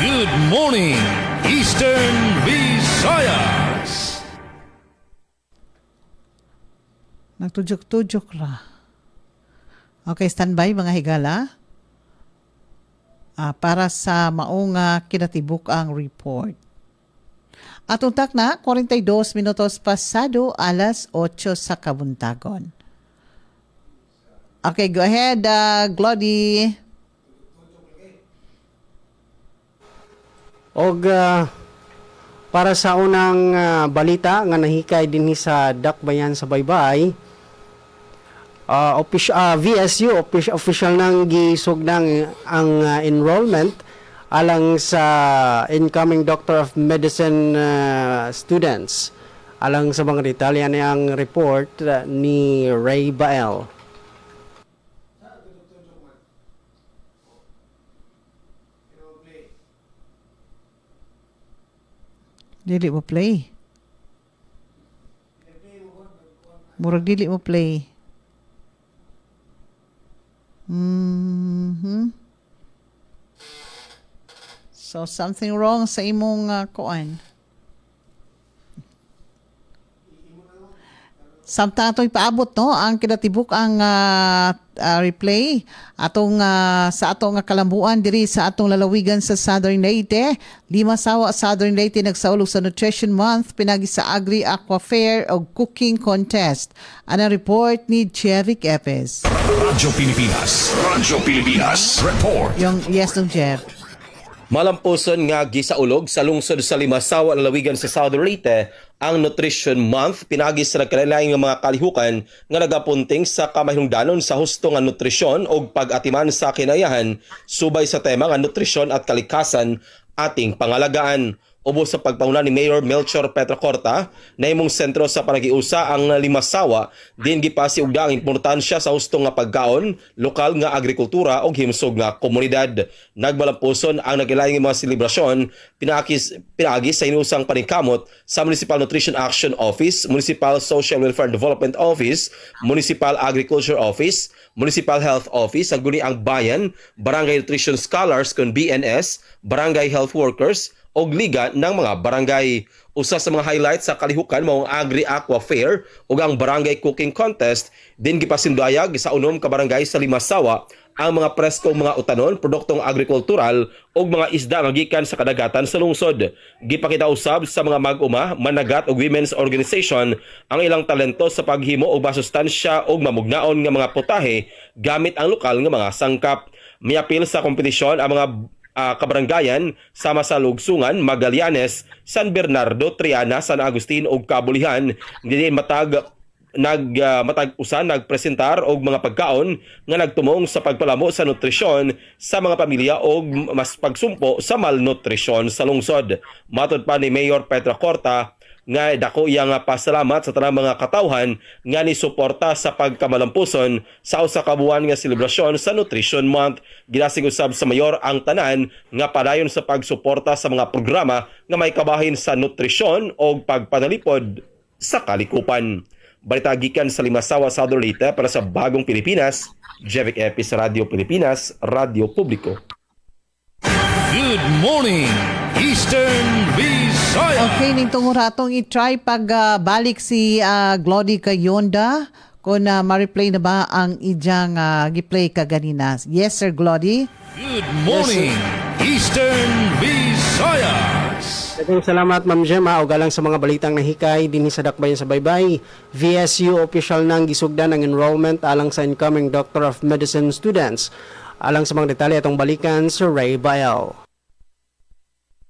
Speaker 2: Good morning, Eastern Visayas.
Speaker 4: Nagtudyok-tudyok ra. Okay, standby mga higala. Para sa maong kinatibuk ang report. Atong na, 42 minutos pasado, alas 8 sa kabuntagon. Okay, go ahead, Glody.
Speaker 8: Og para sa unang balita nga nahikay dinhi sa Dakbayan sa Baybay, VSU official nang gisugdang ang enrollment alang sa incoming Doctor of Medicine students. Alang sa mga detalye niyang report ni Ray Bael.
Speaker 4: Dili mo play. Murag dili mo play. So something wrong sa imong kuan. Samtang atong ipaabot no ang kinatibuk ang replay atong sa atong kalambuan diri sa atong lalawigan sa Southern Leyte. 5 sawa Southern Leyte nagsaulog sa Nutrition Month pinagi sa Agri Aqua Fair o Cooking Contest. Ang report ni Jeric Epes.
Speaker 2: Radyo Pilipinas report.
Speaker 4: Yung yes nung Jer.
Speaker 9: Malampuson nga gisaulog sa lungsod sa Limasawa lalawigan sa Southern Leyte ang Nutrition Month pinagi sa nagkalain nga mga kalihukan nga nagapunting sa kamahinungdanon sa husto nga nutrisyon o pag-atiman sa kinayahan subay sa tema nga nutrisyon at kalikasan ating pangalagaan. ubos sa pagpauna ni Mayor Melchor Petracorta na imong sentro sa panagiusa ang Limasawa din gipasiugda ang importansya sa husto nga pagkaon, lokal nga agrikultura ug himsog nga komunidad. Nagbalampuson ang nagilaing mga selebrasyon pinaagi sa inusang paningkamot sa Municipal Nutrition Action Office, Municipal Social Welfare and Development Office, Municipal Agriculture Office, Municipal Health Office, ang guni ang bayan, Barangay Nutrition Scholars kun BNS, Barangay Health Workers o Liga ng mga barangay. Usa sa mga highlights sa kalihukan mao ang Agri-Aqua Fair ug ang Barangay Cooking Contest. Din gipasindayag sa unom ka barangay sa Limasawa ang mga preskong mga utanon, produktong agrikultural ug mga isda nga gikan sa kadagatan sa lungsod. Gipakita usab sa mga mag-uma, managat ug women's organization ang ilang talento sa paghimo og masustansya ug mamugnaon nga mga putahe gamit ang lokal nga mga sangkap. Miapil sa kompetisyon ang mga kabarangayan sama sa Lugsungan, Magallanes, San Bernardo, Triana, San Agustin ug Kabulihan. Din matag-usan nagpresentar og mga pagkaon nga nagtumong sa pagpalamo sa nutrisyon sa mga pamilya og mas pagsumpo sa malnutrisyon sa lungsod. Matod pa ni Mayor Petracorta nga dako iya nga pasalamat sa tanang mga katawhan nga ni suporta sa pagkamalampuson sa usa ka buwan nga selebrasyon sa Nutrition Month. Ginasig usab sa mayor ang tanan nga padayon sa pagsuporta sa mga programa nga may kabahin sa nutrisyon o pagpanalipod sa kalikupan. Balita gikan sa Limasawa, Southern Leyte para sa Bagong Pilipinas, Jevic Epi sa Radio Pilipinas, Radio Publiko.
Speaker 2: Good morning, Eastern Visayas.
Speaker 4: Okay, ning tungod atong i-try balik si Glody Kayonda kung ma-replay na ba ang ijang gi-play kaganina. Yes, Sir Glody.
Speaker 2: Good morning, Eastern Visayas.
Speaker 8: Daghang salamat Ma'am Gemma o galang sa mga balitang nahikay dinhi sa Dakbayan sa Baybay. VSU official nang gisugdan ang enrollment alang sa incoming Doctor of Medicine students. Alang sa mga detalye atong balikan si Ray Bael.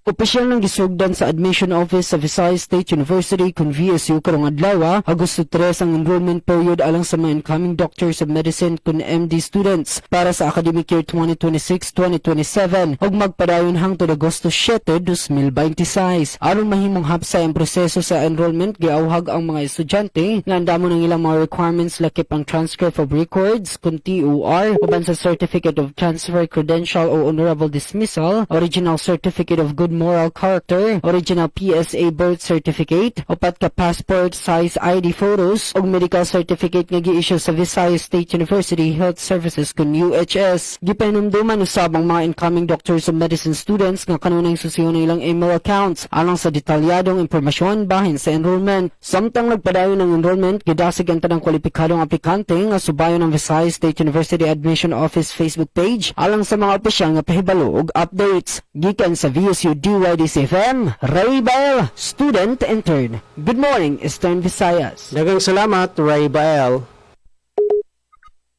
Speaker 11: Opisyal ng gisugdan sa Admission Office sa Visayas State University kung VSU karong adlaw, Agosto 3 ang enrollment period alang sa mga incoming Doctors of Medicine kung MD students para sa academic year 2026-2027 ug magpadayon hangtod Agosto 7, 2026. Aron mahimong hapsay ang proseso sa enrollment, giauhag ang mga estudyante nga andamon ang ilang mga requirements lakip ang transcript of records kung TOR, uban sa Certificate of Transfer, Credential o Honorable Dismissal, Original Certificate of Good Moral Character, Original PSA Birth Certificate, upat ka passport size ID photos ug medical certificate nga gi-issue sa Visayas State University Health Services kun UHS. Gipahinumduman usab ang mga incoming Doctors of Medicine students nga kanunay susiyon ilang email accounts alang sa detalyadong impormasyon bahin sa enrollment. Samtang nagpadayon ng enrollment, gidasig ang tanang kwalipikadong aplikante nga subayon ng Visayas State University Admission Office Facebook page alang sa mga opisyal nga pahibalo ug updates. Gikan sa VSU DYDC-FM, Ray Bael, student intern. Good morning, Eastern Visayas.
Speaker 8: Daghang salamat Ray Bael.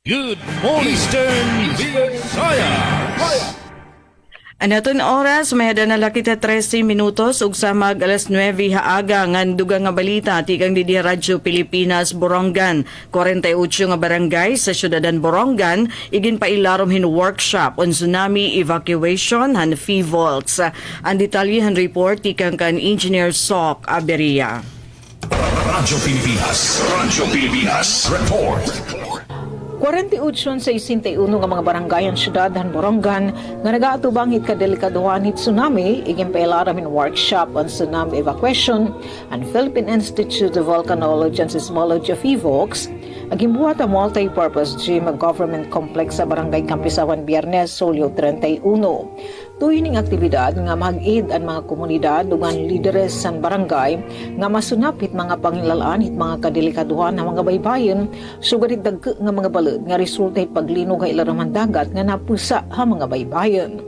Speaker 2: Good morning, Eastern Visayas.
Speaker 5: Anaton oras, may na lakita 13 minutos ug sa mag alas 9 haaga ngan dugang nga balita tikang di Radyo Pilipinas Borongan. 48 nga barangay sa syudadan Borongan igin pailarom hin workshop on tsunami evacuation han FEVOLTS. Ang detalyehan report tikang kan Engineer Sok Aberia.
Speaker 2: Radyo Pilipinas report.
Speaker 3: 48 sa 61 nga mga barangay ang syudad han Borongan nga nagaatubang hit kadelikaduhan hit tsunami iging pailaramin workshop on tsunami evacuation and Philippine Institute of Volcanology and Seismology of FEVOLTS agimbuhat ang multi-purpose gym ang government complex sa barangay Campisawan Biyernes, Hulyo 31. Tuwining aktibidad nga mag-aid ang mga komunidad dugan lideres sa barangay nga masunapit mga pangilalaan hit mga kadelikaduhan ng mga baybayin sugarit dagko nga mga balod nga resulta hit paglinog nga ilaraman dagat nga napusa ha mga baybayin.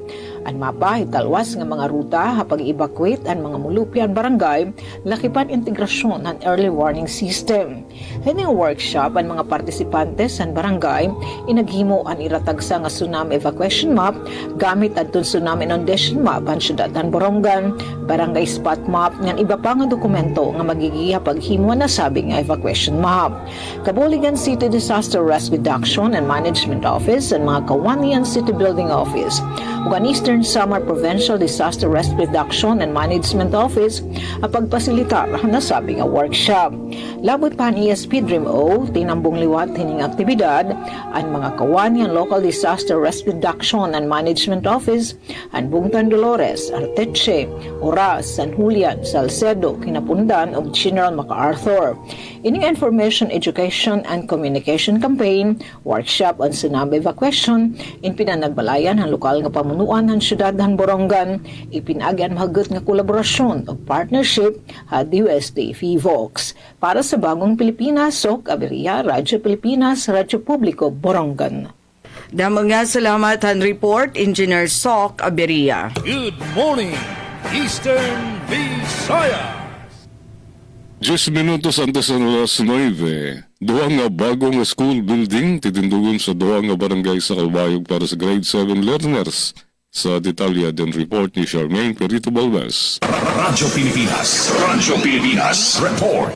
Speaker 3: Ang mapa talwas nga mga ruta hapag evacuate ang mga mulupian barangay lakipan integrasyon ng early warning system. Hining workshop ang mga partisipantes sa barangay inaghimo ang iratagsa nga tsunami evacuation map gamit adtong tsunami inundation map ang syudad ng Borongan, barangay spot map ng iba pa nga dokumento nga magigiya paghimo na sabi nga evacuation map. Kabuligan City Disaster Risk Reduction and Management Office and mga Kawanian City Building Office ug ang Eastern
Speaker 12: Eastern Samar Provincial Disaster Risk Reduction and Management Office ang pagpasilitar na sabi nga workshop. Labot pa ang ESP DREAM-O, tinambong liwat hining aktibidad ang mga kawani ang Local Disaster Risk Reduction and Management Office ang Bungtan Dolores, Arteche, Oras, San Julian, Salcedo, Kinapundan ug General MacArthur. Ining Information Education and Communication Campaign, workshop on tsunami evacuation, in pinanagbalayan ang lokal nga pamunuan ng syudad ng Borongan, ipinagyan mahagot nga kolaborasyon o partnership at USD FIVOX. Para sa Bagong Pilipinas, Sok Aberia, Radyo Pilipinas, Radyo Publiko, Borongan.
Speaker 5: Damo nga salamat ang report, Engineer Sok Aberia.
Speaker 2: Good morning, Eastern Visayas.
Speaker 6: 10 minutos antes ng alas 9, duha nga bagong school building titindugon sa duha nga barangay sa Calbayog para sa grade 7 learners. Sa detalya din report ni Charmaine Perito Balbas.
Speaker 2: Radyo Pilipinas report.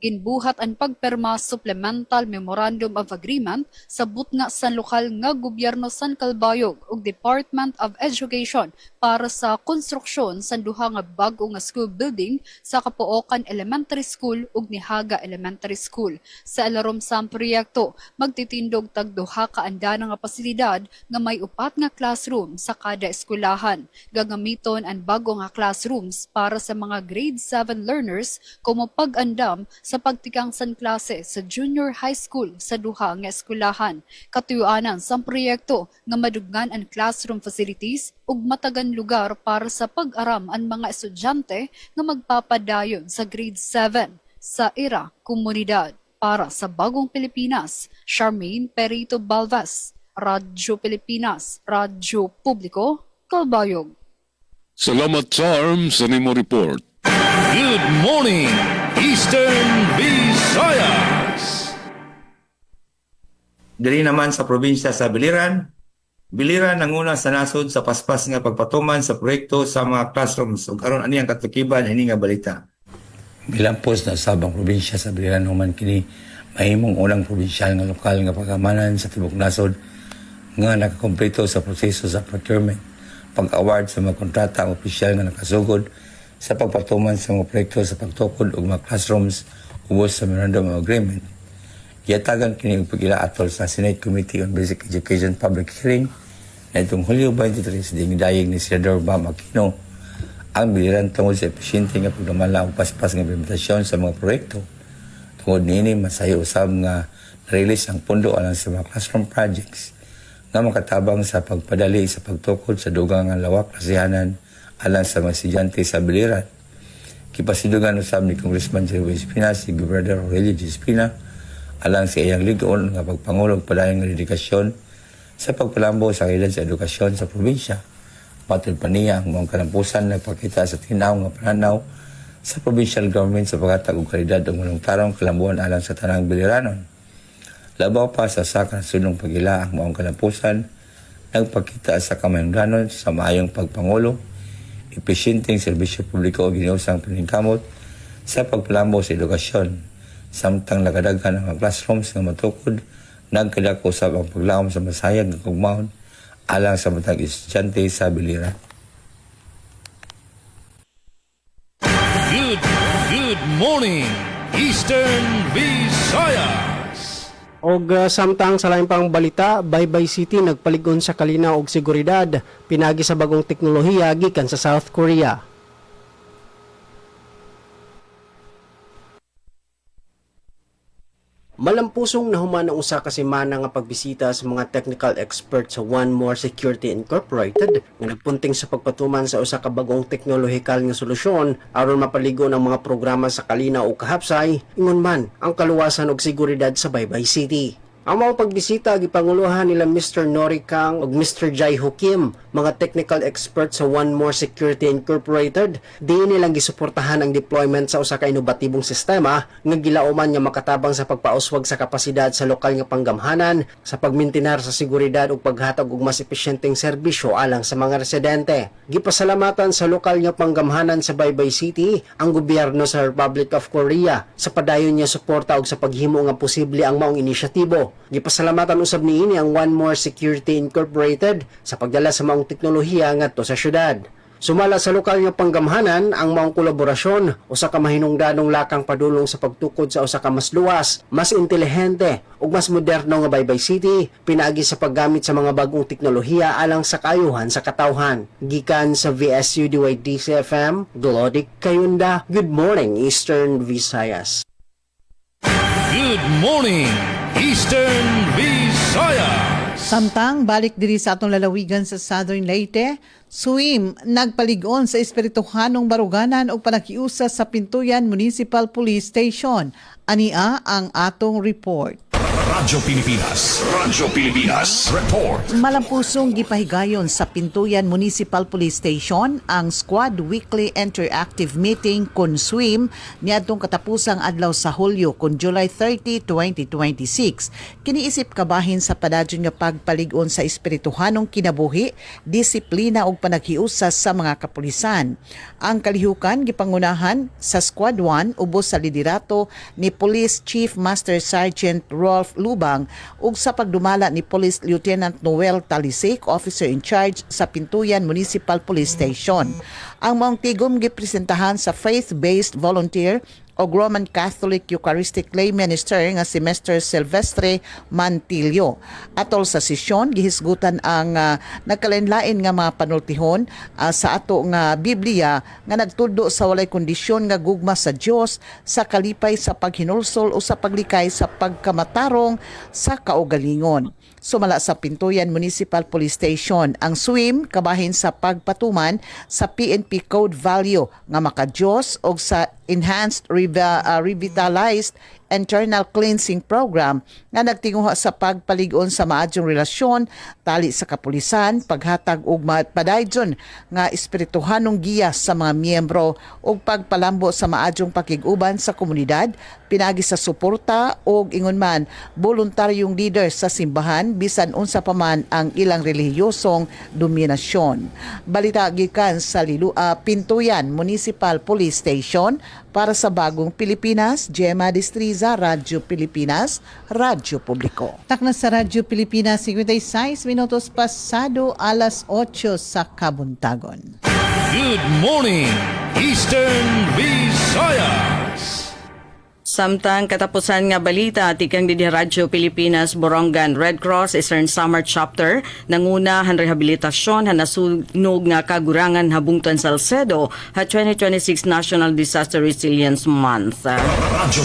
Speaker 13: Ginbuhat ang pagperma Supplemental Memorandum of Agreement sa butnga sa lokal nga gobyerno San Calbayog ug Department of Education para sa konstruksyon sa duha nga bag-o nga school building sa Kapuokan Elementary School ug Nihaga Elementary School. Sa ilarom sa proyekto, magtitindog tag duha ka andana nga pasilidad nga may 4 nga classroom sa kada eskwelahan. Gagamiton ang bag-o nga classrooms para sa mga grade 7 learners como pag-andam sa pagtikang san klase sa junior high school sa duha nga eskwelahan. Katuyuanan sa proyekto nga maduggan ang classroom facilities ug matagan lugar para sa pag-aram ang mga estudyante nga magpapadayon sa grade 7 sa ira komunidad. Para sa Bagong Pilipinas, Charmaine Perito Balvas, Radyo Pilipinas, Radyo Publiko, Calbayog.
Speaker 6: Salamat Charm sa nimo report.
Speaker 2: Good morning, Eastern Visayas.
Speaker 7: Dili naman sa probinsya sa Biliran. Biliran ang una sa nasod sa paspas nga pagpatuman sa proyekto sa mga classrooms ug aron ani ang katukiban ini nga balita.
Speaker 14: Bilang pos na sabang probinsya sa Biliran human kini mahimong unang probinsyal nga lokal nga pagamanan sa tibok nasod nga nakakompleto sa proseso sa procurement, pag-award sa mga kontrata ang opisyal nga nakasugod sa pagpatuman sa mga proyekto sa pagtukod ug mga classrooms ubos sa Memorandum of Agreement. Giyatagan kini og pagila atol sa Senate Committee on Basic Education Public Hearing na itong Hulyo 23 ding dayeg ni Senador Bam Aquino ang biliran tungod sa epesyente nga pagdamala og paspas nga implementasyon sa mga proyekto. Tungod niini masayo usab nga na-release ang pondo alang sa mga classroom projects nga makatabang sa pagpadali sa pagtukod sa dugang nga lawak klasihanan alang sa mga estudyante sa biliran. Kipasidugan usab ni Congressman Jerry Espina si Gobernador Aurelio G. Espina alang sa iyang ligon nga pagpangulog padayong nga dedikasyon sa pagpalambo sa kalidad sa edukasyon sa probinsya. Matod pa niya ang mga kalampusan nagpakita sa tinaw nga pananaw sa provincial government sa paghatag og kalidad ug malungtarong kalambuan alang sa tanang biliranon. Labaw pa sa saka sunong pagila ang mga kalampusan nagpakita sa kamayungdanon sa maayong pagpangulo, epesyenteng serbisyo publiko o giniusang paningkamot sa pagpalambo sa edukasyon. Samtang nakadaghan ang mga classrooms nga matukod, nagkadako usab ang paglawom sa masayag nga kugmahon alang sa matag estudyante sa biliran.
Speaker 2: Good morning, Eastern Visayas.
Speaker 8: Og samtang sa lain pang balita, Baybay City nagpaligon sa kalinaw og seguridad pinagi sa bagong teknolohiya gikan sa South Korea. Malampusong nahuman ang usa ka semana nga pagbisita sa mga technical experts sa One More Security Incorporated nga nagpunting sa pagpatuman sa usa ka bagong teknolohikal nga solusyon aron mapaligon ang mga programa sa kalinaw o kahapsay ingon man ang kaluwasan og seguridad sa Baybay City. Ang mga pagbisita gipanguluhan nila Mr. Nori Kang ug Mr. Jai Ho Kim, mga technical experts sa One More Security Incorporated, di nilang gisuportahan ang deployment sa usa ka inobatibong sistema nga gilauman nga makatabang sa pagpauswag sa kapasidad sa lokal nga panggamhanan sa pagmintinar sa seguridad ug paghatag og mas epesyenteng serbisyo alang sa mga residente. Gipasalamatan sa lokal nga panggamhanan sa Baybay City ang gobyerno sa Republic of Korea sa padayon niya suporta og sa paghimo nga posible ang maong inisyatibo. Gipasalamatan usab niini ang One More Security Incorporated sa pagdala sa maong bagong teknolohiya ngadto sa syudad. Sumala sa lokal nga panggamhanan ang maong kolaborasyon usa ka mahinungdanong lakang padulong sa pagtukod sa usa ka mas luwas, mas intelihente ug mas moderno nga Baybay City pinaagi sa paggamit sa mga bagong teknolohiya alang sa kaayuhan sa katawhan. Gikan sa VSU DYDC FM, Glodic Kayunda. Good morning, Eastern Visayas.
Speaker 2: Good morning, Eastern Visayas.
Speaker 4: Samtang balik diri sa atong lalawigan sa Southern Leyte, SUIM nagpaligon sa espirituhanong baruganan o panakiusa sa Pintuyan Municipal Police Station. Ania ang atong report.
Speaker 2: Radyo Pilipinas report.
Speaker 4: Malampusong gipahigayon sa Pintuyan Municipal Police Station ang Squad Weekly Interactive Meeting kun SWIM niadtong katapusang adlaw sa Hulyo kun July 30, 2026. Kiniisip kabahin sa padadyon nga pagpaligon sa espirituhanong kinabuhi, disiplina ug panaghiusa sa mga kapulisan. Ang kalihukan gipangunahan sa Squad 1 ubos sa liderato ni Police Chief Master Sergeant Rolf Lubang ug sa pagdumala ni Police Lieutenant Noel Talisik, Officer in Charge sa Pintuyan Municipal Police Station. Ang maong tigom gipresentahan sa faith-based volunteer o Roman Catholic Eucharistic Lay Minister nga si Mr. Silvestre Mantillo. Atol sa sesyon, gihisgutan ang nagkalain-lain nga mga panultihon sa ato nga Biblia nga nagtudlo sa walay kondisyon nga gugma sa Dios sa kalipay sa paghinulsol o sa paglikay sa pagkamatarong sa kaugalingon. Sumala sa Pintuyan Municipal Police Station, ang SWIM kabahin sa pagpatuman sa PNP Code Value nga maka-Diyos o sa Enhanced Revitalized Internal Cleansing Program nga nagtinguha sa pagpaligon sa maadyong relasyon, tali sa kapulisan, paghatag ug padayjon nga espirituhanong giya sa mga miyembro ug pagpalambo sa maadyong pakig-uban sa komunidad, pinagi sa suporta ug ingon man voluntaryong leader sa simbahan bisan unsa pa man ang ilang relihiyosong dominasyon. Balita gikan sa Pintuyan Municipal Police Station. Para sa Bagong Pilipinas, Gemma Destriza, Radyo Pilipinas, Radyo Publiko. Takna sa Radyo Pilipinas, 56 minutos pasado alas 8 sa Kabuntagon.
Speaker 2: Good morning, Eastern Visayas.
Speaker 5: Samtang katapusan nga balita, tikang di Radyo Pilipinas, Borongan Red Cross Eastern Samar Chapter, nanguna han rehabilitasyon han nasunog nga kagurangan habungton Salcedo ha 2026 National Disaster Resilience Month.
Speaker 2: Radyo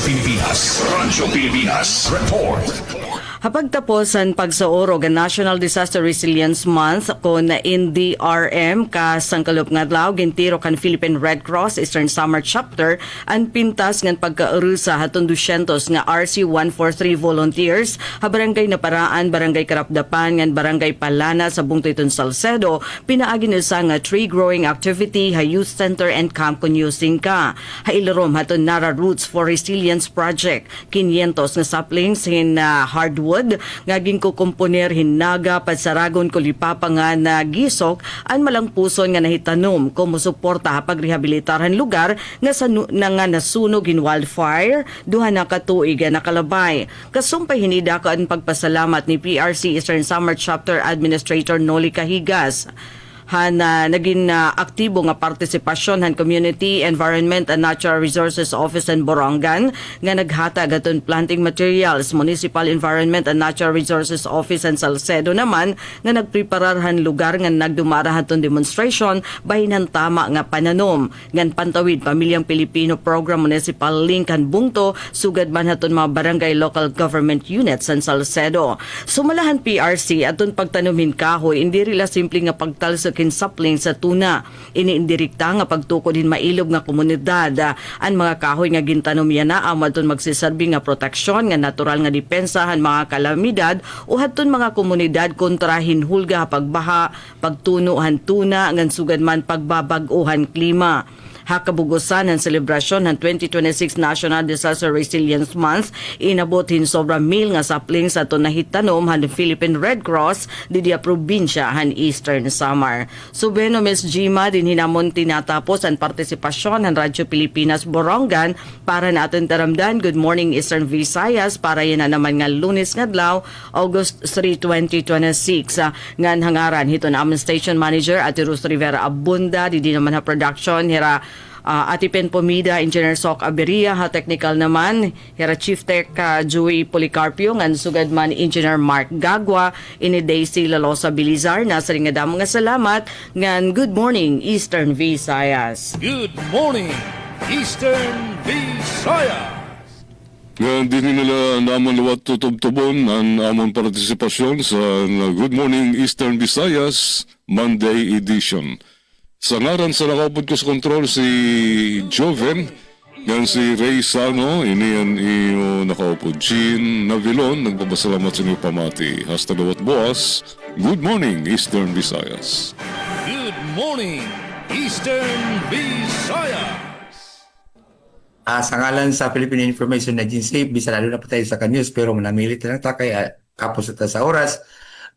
Speaker 2: Pilipinas report.
Speaker 5: Hapagtapos ang pagsaorog ang National Disaster Resilience Month kon NDRM ka sangkalup nga adlaw gintiro kan Philippine Red Cross Eastern Samar Chapter ang pintas ngan pagkaarusa haton 200 nga RC-143 volunteers ha barangay Naparaan, Barangay Karapdapan ngan Barangay Palana sa Bungtoyton Salcedo pinaagi nila nga tree growing activity ha youth center and camp kunyusing ka. Ha ilarom haton Nara Roots for Resilience Project 500 nga saplings hin hardwood nga ginkukomponer hinaga padsaragon kulipapangan na gisok an malangpuson nga nahitanom kumusuporta ha pagrehabilitarhan lugar nga nga nasunog in wildfire duha na katuig nga nakalabay. Kasumpay hinida ka ang pagpasalamat ni PRC Eastern Samar Chapter Administrator Noli Cahigas naging aktibo nga partisipasyon han Community, Environment and Natural Resources Office in Borongan nga naghatag aton planting materials. Municipal Environment and Natural Resources Office in Salcedo naman nga nagprepararhan lugar nga nagdumara haton demonstration bahinan tama nga pananom ngan pantawid Pamilyang Pilipino Program Municipal Link han Bungto sugad man haton mga barangay local government units in Salcedo. Sumalahan PRC aton pagtanumin kahoy hindi rila simple nga pagtalsok sapling sa tuna. Iniindirikta nga pagtukod din mailog nga komunidad. Ang mga kahoy nga gintanom yana amadton magsiserbi nga proteksyon nga natural nga depensahan mga kalamidad o hadton mga komunidad kontra hinhulga pagbaha, pagtunuhan tuna ngan sugad man pagbabag-ohan klima. hakabugusan ng selebrasyon ng 2026 National Disaster Resilience Month. Inabotin sobra mil nga sapling sa ito nahitanom han Philippine Red Cross di dia probinsya han Eastern Samar. Subeno Ms. Jima din hinamon tinatapos ang partisipasyon ng Radyo Pilipinas Borongan para natin taramdan. Good morning Eastern Visayas para yan na naman nga Lunes nga adlaw August 3, 2026. Ngan hangaran hito na aming station manager at Rus Rivera Abunda di naman ha production hira Atipen Pomida, Engineer Sok Aberia, ha technical naman, hira Chief Tech Joey Policarpio, ngan sugad man Engineer Mark Gagwa, ini Daisy Lalosa Bilizar, nasa ring nga mga salamat, ngan good morning Eastern Visayas.
Speaker 2: Good morning, Eastern Visayas.
Speaker 6: Nga din nila naman luwat tutubtubon ang amon partisipasyon sa Good Morning Eastern Visayas Monday edition. Sa ngaran sa nakaupod ko sa kontrol si Joven, yan si Ray Sano, ini yan iyo nakaupod. Jean Navilon, nagpapasalamat sa inyo pamati. Hasta luwat buwas, Good Morning Eastern Visayas.
Speaker 2: Good morning, Eastern Visayas.
Speaker 7: Sa ngalan sa Philippine Information Agency, bisa lalo na pa tayo sa kanyos, pero manamilit na lang ta kay kapos ta sa oras.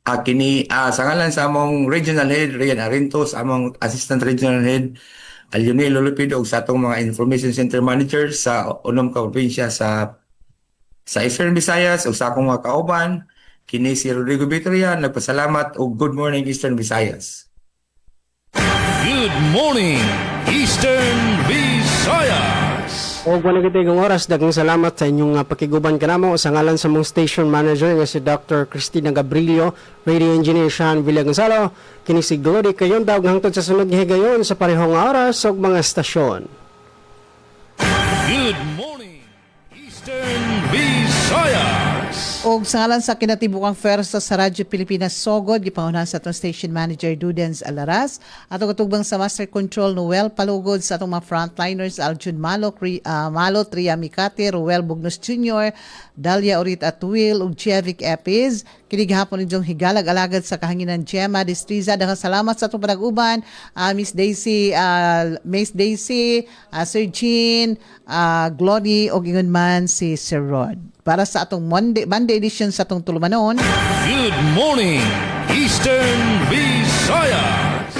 Speaker 7: Kini sa ngalan sa among Regional Head, Rian Arintos, among Assistant Regional Head, Lionel Lolupid, o sa atong mga Information Center Manager sa unom ka probinsya sa Eastern Visayas, o sa akong mga kauban, kini si Rodrigo Victoria, nagpasalamat o good morning Eastern Visayas.
Speaker 2: Good morning, Eastern Visayas.
Speaker 8: O wala kitayong oras, dagang salamat sa inyong pakiguban kanamo sa ngalan sa mong station manager nga si Dr. Cristina Gabrilio, radio engineer Sean Villagonzalo, kini si Glory kayon daw hangtod sa sunod higayon sa parehong oras og mga estasyon.
Speaker 2: Good morning, Eastern Visayas.
Speaker 4: O sa ngalan sa kinatibukang fersa sa Radyo Pilipinas Sogod, gipangunahan sa atong station manager Dudens Alaras, atong katugbang sa Master Control Noel Palugod, sa atong mga frontliners Aljun Malot, Ria Mikate, Ruel Bugnos Jr., Dalia Orit Atuil, ug Jevic Epiz. Kinigahapon ninyong higalag-alagad sa kahanginan Gemma Destriza. Daghang salamat sa atong panag-uban, Miss Daisy, Sir Jean, Glory, o ingon man si Sir Rod. Para sa atong Monday edition sa atong tulumanon.
Speaker 2: Good morning, Eastern Visayas.